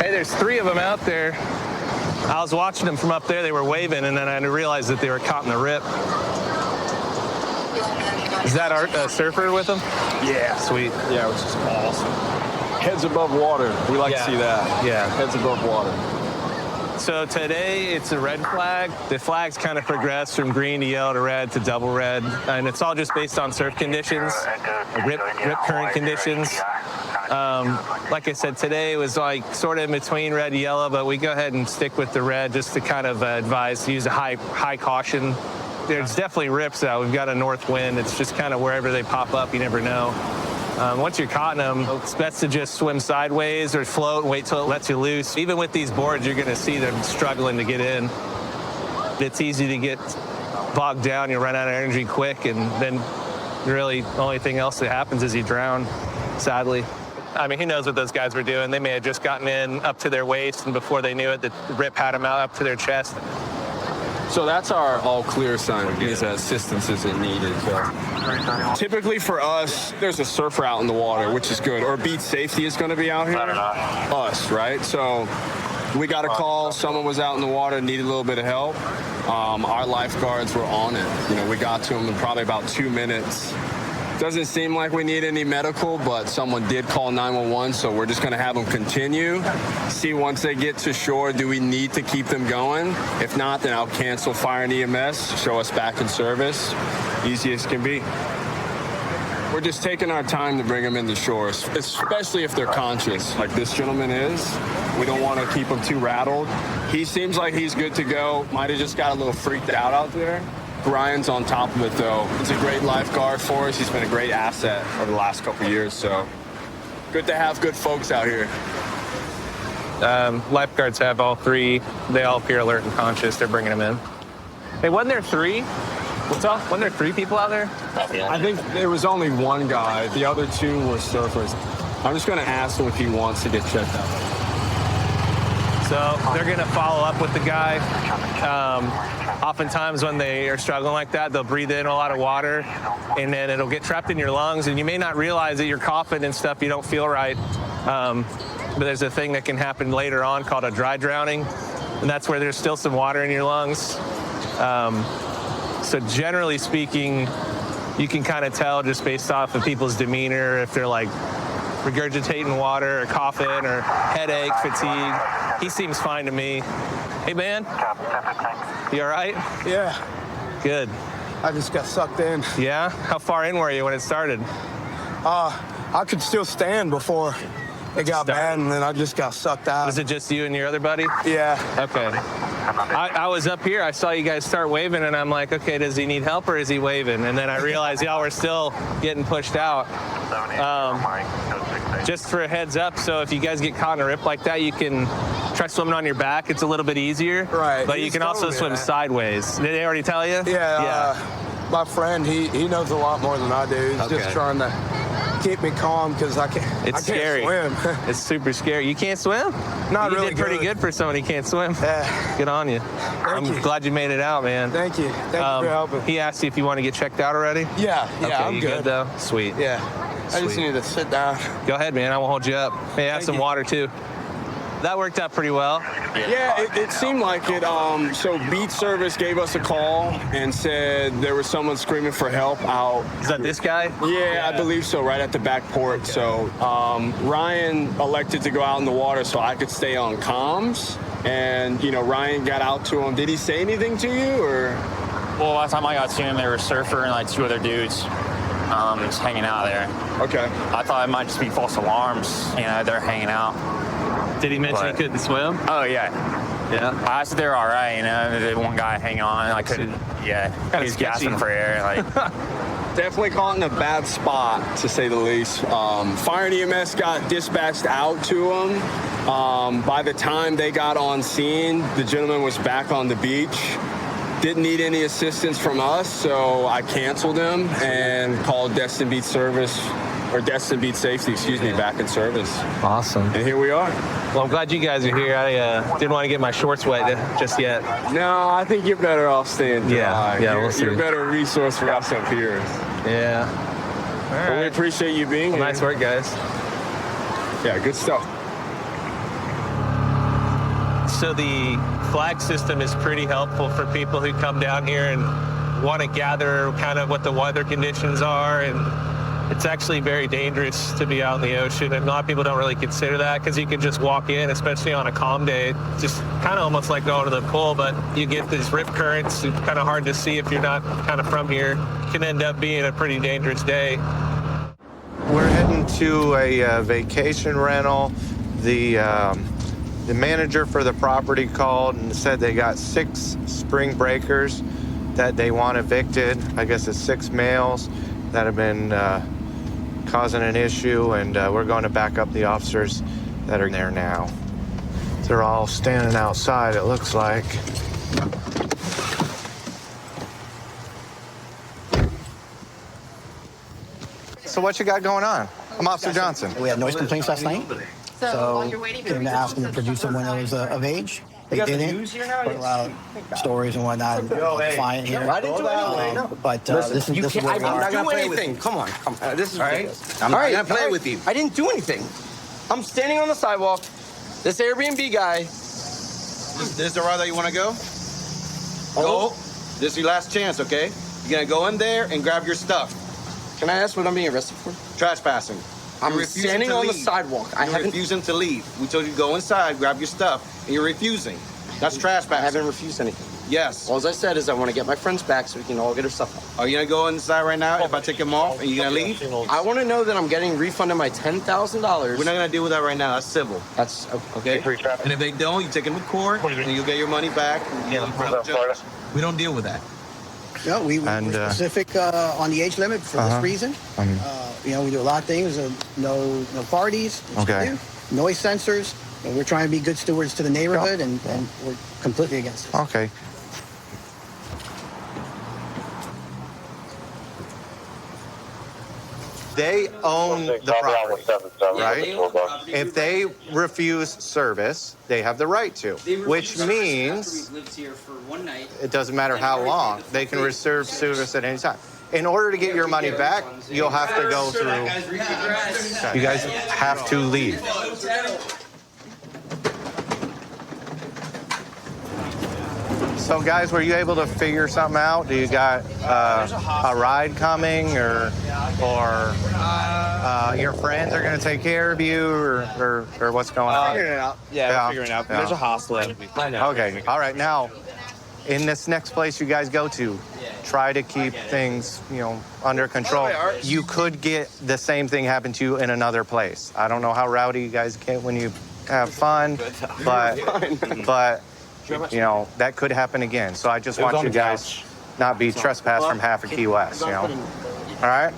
Hey, there's 3 of them out there. I was watching them from up there. They were waving, and then I realized that they were caught in the rip. Is that our surfer with them? Yeah. Sweet. Yeah, which is awesome. Heads above water. We like to see that. Yeah. Heads above water. So today it's a red flag. The flags kind of progress from green to yellow to red to double red, and it's all just based on surf conditions, rip current conditions. Like I said, today was like sort of in between red and yellow, but we go ahead and stick with the red just to kind of advise to use a high caution. There's definitely rips out. We've got a north wind. It's just kind of wherever they pop up, you never know. Once you're caught in them, it's best to just swim sideways or float and wait till it lets you loose. Even with these boards, you're gonna see them struggling to get in. It's easy to get bogged down. You run out of energy quick, and then really the only thing else that happens is you drown, sadly. I mean, who knows what those guys were doing? They may have just gotten in up to their waist, and before they knew it, the rip had them out up to their chest. So that's our all clear sign. It means that assistance isn't needed. So typically for us, there's a surfer out in the water, which is good. Or beach safety is going to be out here. Us, right? So we got a call. Someone was out in the water, needed a little bit of help. Our lifeguards were on it. You know, we got to them in probably about 2 minutes. Doesn't seem like we need any medical, but someone did call 911, so we're just going to have them continue. See once they get to shore, do we need to keep them going? If not, then I'll cancel fire and EMS, show us back in service. Easy as can be. We're just taking our time to bring them into shore, especially if they're conscious, like this gentleman is. We don't want to keep him too rattled. He seems like he's good to go. Might have just got a little freaked out there. Brian's on top of it, though. He's a great lifeguard for us. He's been a great asset over the last couple of years, so good to have good folks out here. Lifeguards have all 3. They all appear alert and conscious. They're bringing them in. Hey, wasn't there 3? What's up? Wasn't there 3 people out there? I think there was only one guy. The other 2 were surfers. I'm just going to ask him if he wants to get checked out. So they're going to follow up with the guy. Oftentimes when they are struggling like that, they'll breathe in a lot of water, and then it'll get trapped in your lungs, and you may not realize that you're coughing and stuff, you don't feel right. But there's a thing that can happen later on called a dry drowning, and that's where there's still some water in your lungs. So generally speaking, you can kind of tell just based off of people's demeanor if they're like regurgitating water or coughing or headache, fatigue. He seems fine to me. Hey, man. You all right? Yeah. Good. I just got sucked in. Yeah? How far in were you when it started? I could still stand before it got bad, and then I just got sucked out. Was it just you and your other buddy? Yeah. Okay. I was up here. I saw you guys start waving, and I'm like, okay, does he need help or is he waving? And then I realized y'all were still getting pushed out. Just for a heads up, so if you guys get caught in a rip like that, you can try swimming on your back. It's a little bit easier. Right. But you can also swim sideways. Did they already tell you? Yeah. My friend, he knows a lot more than I do. He's just trying to keep me calm because I can't scary. swim. It's super scary. You can't swim? Not really did pretty good for someone who can't swim. Yeah. Good on you. I'm glad you made it out, man. Thank you. Thank you for helping. He asked you if you want to get checked out already? Yeah, okay, I'm you good. though? Sweet. Yeah. I just need to sit down. Go ahead, man. I won't hold you up. Hey, have some water too. That worked out pretty well. Yeah, it seemed like it. So Beat Service gave us a call and said there was someone screaming for help out. Is that this guy? Yeah, I believe so, right at the back port. Okay. So Ryan elected to go out in the water so I could stay on comms. And, Ryan got out to him. Did he say anything to you, or? Well, last time I got to him, there was a surfer and like 2 other dudes just hanging out there. Okay. I thought it might just be false alarms. They're hanging out. Did he mention he couldn't swim? Oh, yeah. Yeah. I said they're all right, The one guy hanging on, I couldn't. Yeah. He was gasping for air. Definitely caught in a bad spot, to say the least. Fire and EMS got dispatched out to him. By the time they got on scene, the gentleman was back on the beach. Didn't need any assistance from us, so I canceled him and called Destin Beat Service, or Destin Beat Safety, back in service. Awesome. And here we are. Well, I'm glad you guys are here. I didn't want to get my shorts wet just yet. No, I think you're better off staying dry. Yeah, we'll see. You're a better resource for us up here. Yeah. All right. Well, we appreciate you being here. Nice work, guys. Yeah, good stuff. So the flag system is pretty helpful for people who come down here and want to gather kind of what the weather conditions are, and it's actually very dangerous to be out in the ocean, and a lot of people don't really consider that because you can just walk in, especially on a calm day, just kind of almost like going to the pool, but you get these rip currents. It's kind of hard to see if you're not kind of from here. It can end up being a pretty dangerous day. We're heading to a vacation rental. The manager for the property called and said they got 6 spring breakers that they want evicted. I guess it's 6 males that have been causing an issue, and we're going to back up the officers that are there now. They're all standing outside, it looks like. So what you got going on? I'm Officer Johnson. We had noise complaints last night. So came to ask them to produce someone that was of age. They didn't. Put a lot of stories and whatnot. Fine here. I didn't do anything. But this is where we I'm not are. gonna do anything. Come on. This is All right. ridiculous. I'm not gonna play with you. I didn't do anything. I'm standing on the sidewalk. This Airbnb guy. This is the route that you want to go? Go. This is your last chance, okay? You're gonna go in there and grab your stuff. Can I ask what I'm being arrested for? Trespassing. I'm standing on the sidewalk. You're refusing to leave. We told you to go inside, grab your stuff, and you're refusing. That's trespassing. I haven't refused anything. Yes. All I said is I want to get my friends back so we can all get our stuff out. Are you gonna go inside right now if I take them off and you're gonna leave? I want to know that I'm getting refunded my $10,000. We're not gonna deal with that right now. That's civil. That's okay. And if they don't, you take them to court and you'll get your money back. We don't deal with that. No, we were specific on the age limit for this reason. We do a lot of things. No parties. Okay. Noise sensors. we're trying to be good stewards to the neighborhood, and we're completely against it. Okay. They own the property, right? If they refuse service, they have the right to, which means it doesn't matter how long, they can reserve service at any time. In order to get your money back, you'll have to go through. You guys have to leave. So, guys, were you able to figure something out? Do you got a ride coming, or your friends are going to take care of you, or what's going on? Figuring it out. Yeah, we're figuring it out. Yeah. There's a hostel. Okay. All right. Now, in this next place you guys go to, try to keep things, under control. You could get the same thing happen to you in another place. I don't know how rowdy you guys get when you have fun, but that could happen again. So I just want you guys not be trespassed from half of Key West, All right?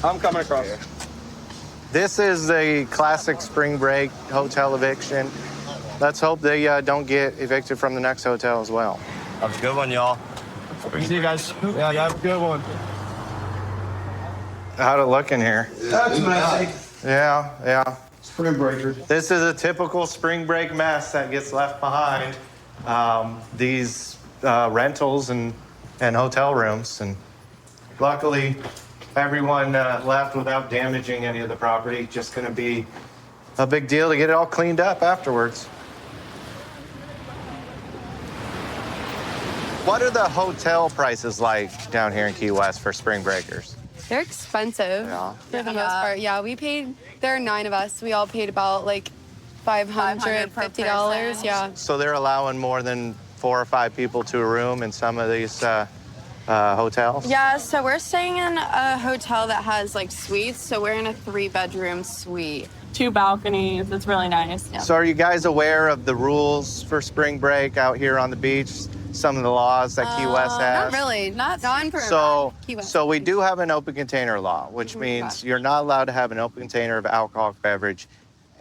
I'm coming across. This is a classic spring break hotel eviction. Let's hope they don't get evicted from the next hotel as well. Have a good one, y'all. See you guys. Yeah, have a good one. How'd it look in here? That's nice. Yeah. Spring breakers. This is a typical spring break mess that gets left behind. These rentals and hotel rooms, and luckily everyone left without damaging any of the property. Just going to be a big deal to get it all cleaned up afterwards. What are the hotel prices like down here in Key West for spring breakers? They're expensive for the most part. Yeah, there are 9 of us. We all paid about like $550. Yeah. So they're allowing more than 4 or 5 people to a room in some of these hotels? Yeah, so we're staying in a hotel that has like suites. So we're in a 3-bedroom suite. 2 balconies. It's really nice. Yeah. So are you guys aware of the rules for spring break out here on the beach? Some of the laws that Key West has? Not really. Not for Key West. So we do have an open container law, which means you're not allowed to have an open container of alcoholic beverage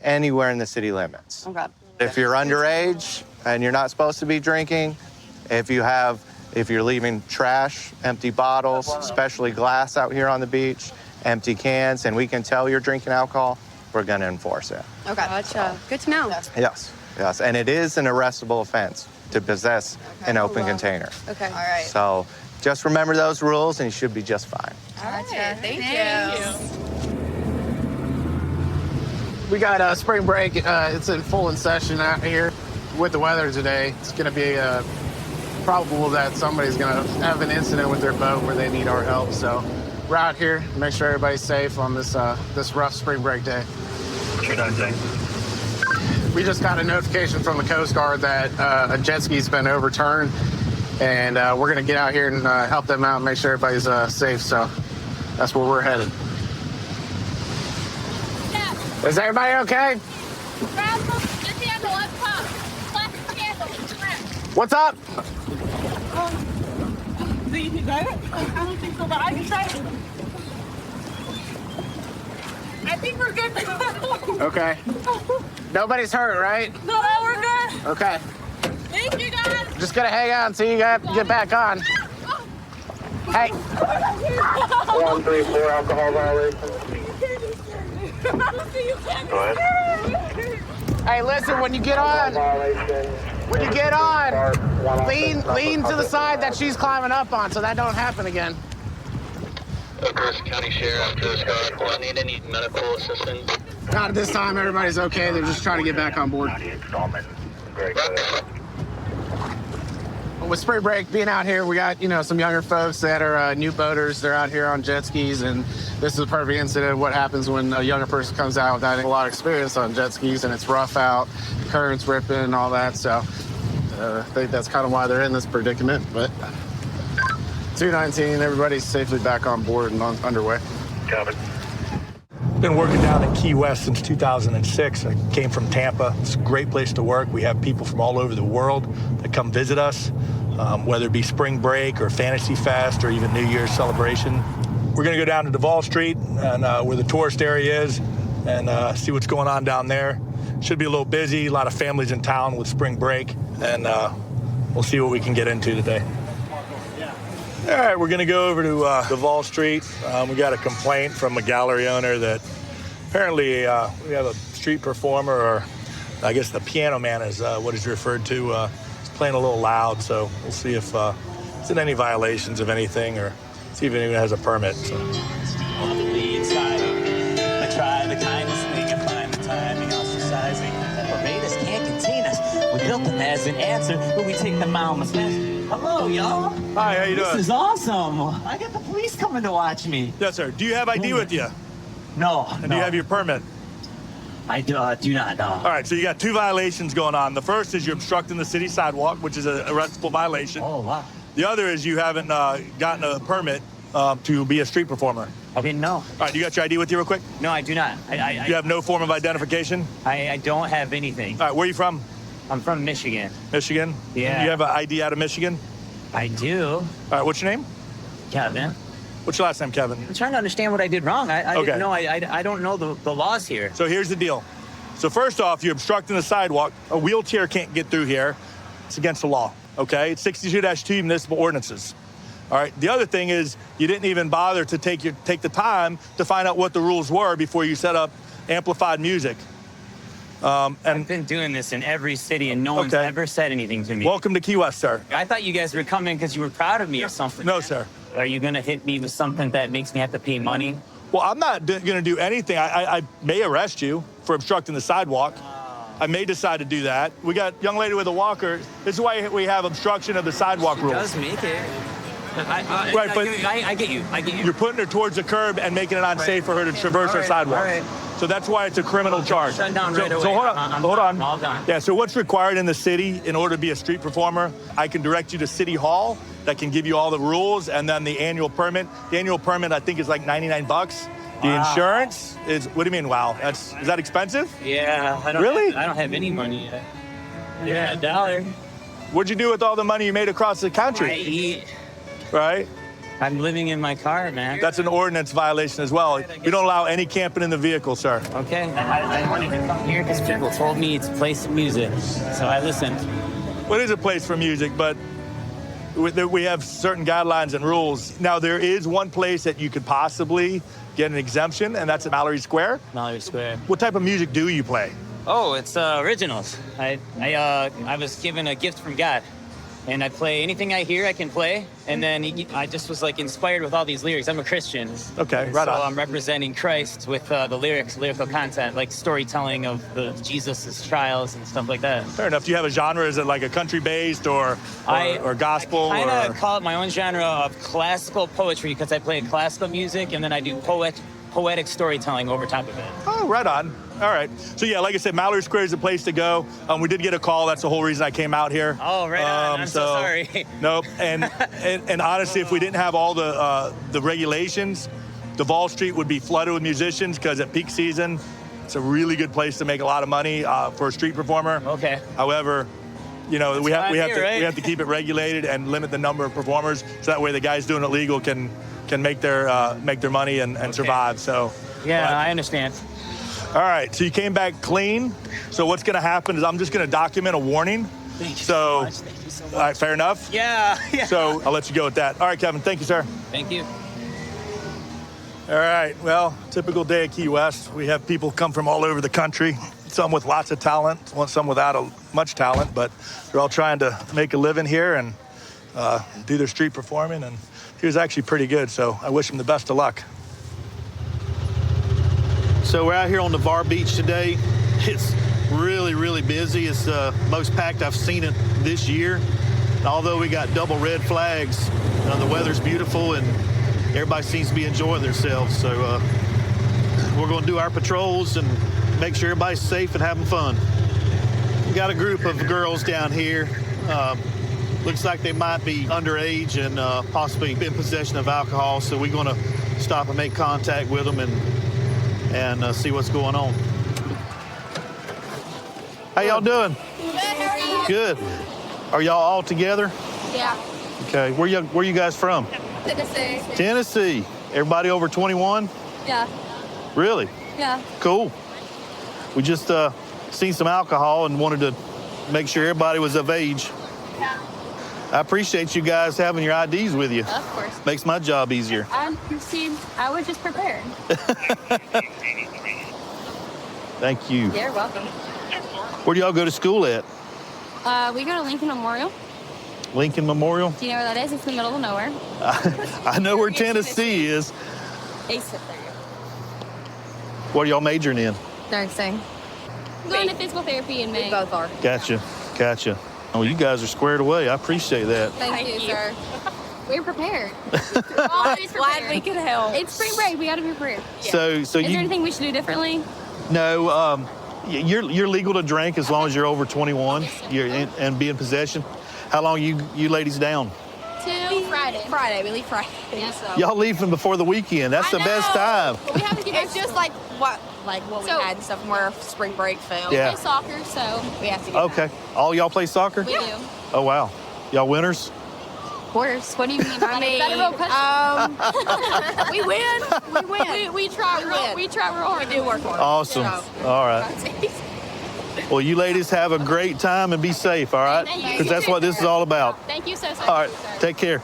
anywhere in the city limits. Okay. If you're underage and you're not supposed to be drinking, if you're leaving trash, empty bottles, especially glass out here on the beach, empty cans, and we can tell you're drinking alcohol, we're going to enforce it. Okay. Gotcha. Good to know. Yes. And it is an arrestable offense to possess an open container. Okay. All right. So just remember those rules and you should be just fine. All right. Thank you. We got spring break. It's in full session out here. With the weather today, it's going to be probable that somebody's going to have an incident with their boat where they need our help. So we're out here to make sure everybody's safe on this rough spring break day. We just got a notification from the Coast Guard that a jet ski's been overturned, and we're going to get out here and help them out and make sure everybody's safe. So that's where we're headed. Is everybody okay? What's up? You got it? I don't think so, but I can try it. I think we're good. Okay. Nobody's hurt, right? No, we're good. Okay. Thank you, guys. Just gotta hang on until you get back on. Hey. 134 alcohol violation. Go ahead. Hey, listen, when you get on, lean to the side that she's climbing up on so that don't happen again. Oakhurst County Sheriff, Coast Guard. Do I need any medical assistance? Not at this time. Everybody's okay. They're just trying to get back on board. With spring break being out here, we got some younger folks that are new boaters. They're out here on jet skis, and this is a perfect incident of what happens when a younger person comes out without a lot of experience on jet skis, and it's rough out, currents ripping, and all that. So I think that's kind of why they're in this predicament. But 219, everybody's safely back on board and underway. Covered. Been working down in Key West since 2006. I came from Tampa. It's a great place to work. We have people from all over the world that come visit us, whether it be spring break or Fantasy Fest or even New Year's celebration. We're going to go down to Duval Street and where the tourist area is and see what's going on down there. Should be a little busy, a lot of families in town with spring break, and we'll see what we can get into today. All right, we're gonna go over to Duval Street. We got a complaint from a gallery owner that apparently we have a street performer, or I guess the piano man is what is referred to. He's playing a little loud, so we'll see if it's in any violations of anything, or see if anyone has a permit. So. On the lead side, I try the kindness thing and find the timing, ostracizing. Barbados can't contain us. We built them as an answer, but we take them out. Hello, y'all. Hi, how you doing? This is awesome. I got the police coming to watch me. Yes, sir. Do you have ID with you? No. And do you have your permit? I do not, no. All right, so you got 2 violations going on. The first is you're obstructing the city sidewalk, which is an arrestable violation. Oh, wow. The other is you haven't gotten a permit to be a street performer. I didn't know. All right, you got your ID with you real quick? No, I do not. You have no form of identification? I don't have anything. All right, where are you from? I'm from Michigan. Michigan? Yeah. Do you have an ID out of Michigan? I do. All right, what's your name? Kevin. What's your last name, Kevin? I'm trying to understand what I did wrong. I Okay. didn't know. I don't know the laws here. So here's the deal. So first off, you're obstructing the sidewalk. A wheelchair can't get through here. It's against the law, okay? It's 62-2 municipal ordinances. All right, the other thing is you didn't even bother to take the time to find out what the rules were before you set up amplified music. And I've been doing this in every city, and no one's ever said anything to me. Welcome to Key West, sir. I thought you guys were coming because you were proud of me or something. No, sir. Are you going to hit me with something that makes me have to pay money? Well, I'm not going to do anything. I may arrest you for obstructing the sidewalk. I may decide to do that. We got a young lady with a walker. This is why we have obstruction of the sidewalk rules. Does make it. Right, but I get you. You're putting her towards the curb and making it unsafe for her to traverse her sidewalk. all right. So that's why it's a criminal charge. Shut down right So away. hold on. I'm all done. Yeah, so what's required in the city in order to be a street performer? I can direct you to City Hall that can give you all the rules, and then the annual permit. The annual permit, I think, is like $99. The Wow. insurance is, what do you mean, wow? Is that expensive? Yeah. I don't have any money yet. Yeah, $1. What'd you do with all the money you made across the country? I eat. Right? I'm living in my car, man. That's an ordinance violation as well. We don't allow any camping in the vehicle, sir. Okay. I wanted to come here because people told me it's a place of music, so I listened. Well, it is a place for music, but we have certain guidelines and rules. Now, there is one place that you could possibly get an exemption, and that's at Mallory Square. Mallory Square. What type of music do you play? Oh, it's originals. I was given a gift from God, and I play anything I hear. I can play, and then I just was like inspired with all these lyrics. I'm a Christian. Okay, right so on. I'm representing Christ with the lyrical content, like storytelling of Jesus' trials and stuff like that. Fair enough. Do you have a genre? Is it like a country based or gospel? I kind of call it my own genre of classical poetry because I play classical music, and then I do poetic storytelling over top of it. Oh, right on. All right. So yeah, like I said, Mallory Square is the place to go. We did get a call. That's the whole reason I came out here. Oh, right on. I'm so sorry. Nope. And honestly, if we didn't have all the regulations, Duval Street would be flooded with musicians because at peak season, it's a really good place to make a lot of money for a street performer. Okay. However, you know, we have right? to keep it regulated and limit the number of performers so that way the guys doing it legal can make their money and survive. So yeah, I understand. All right, so you came back clean. So what's going to happen is I'm just going to document a warning. Thank you so much. Thank you so much. All right, fair enough? Yeah. So I'll let you go with that. All right, Kevin, thank you, sir. Thank you. All right, well, typical day at Key West. We have people come from all over the country, some with lots of talent, some without much talent, but they're all trying to make a living here and do their street performing, and he was actually pretty good, so I wish him the best of luck. So we're out here on Navarre Beach today. It's really, really busy. It's the most packed I've seen it this year. And although we got double red flags, the weather's beautiful and everybody seems to be enjoying themselves. So we're going to do our patrols and make sure everybody's safe and having fun. We got a group of girls down here. Looks like they might be underage and possibly in possession of alcohol. So we're going to stop and make contact with them and see what's going on. How y'all doing? Good, how are you? Good. Are y'all all together? Yeah. Okay. Where you guys from? Tennessee. Tennessee. Everybody over 21? Yeah. Really? Yeah. Cool. We just seen some alcohol and wanted to make sure everybody was of age. I appreciate you guys having your IDs with you. Of course. Makes my job easier. I was just prepared. Thank you. You're welcome. Where do y'all go to school at? We go to Lincoln Memorial. Lincoln Memorial? Do you know where that is? It's in the middle of nowhere. I know where Tennessee is. Ace there. What are y'all majoring in? Nursing. I'm going to physical therapy in May. We both are. Gotcha. Oh, you guys are squared away. I appreciate that. Thank you, sir. We're prepared. Always prepared. Glad we could help. It's spring break. We got to be prepared. So is there anything we should do differently? No, you're legal to drink as long as you're over 21 and be in possession. How long you ladies down? Till Friday. We leave Friday. So. Y'all leaving before the weekend. That's the best time. But we have to get It's just like what we had and stuff from where spring break fell. We Yeah. play soccer, so we have to get Okay. All y'all play soccer? We do. Oh, wow. Y'all winners? Of course. What do you mean? I mean, we win. We try real hard. We do work hard. Awesome. All right. Well, you ladies have a great time and be safe, all right? Thank you. Because that's what this is all about. Thank you so much. All right. Take care.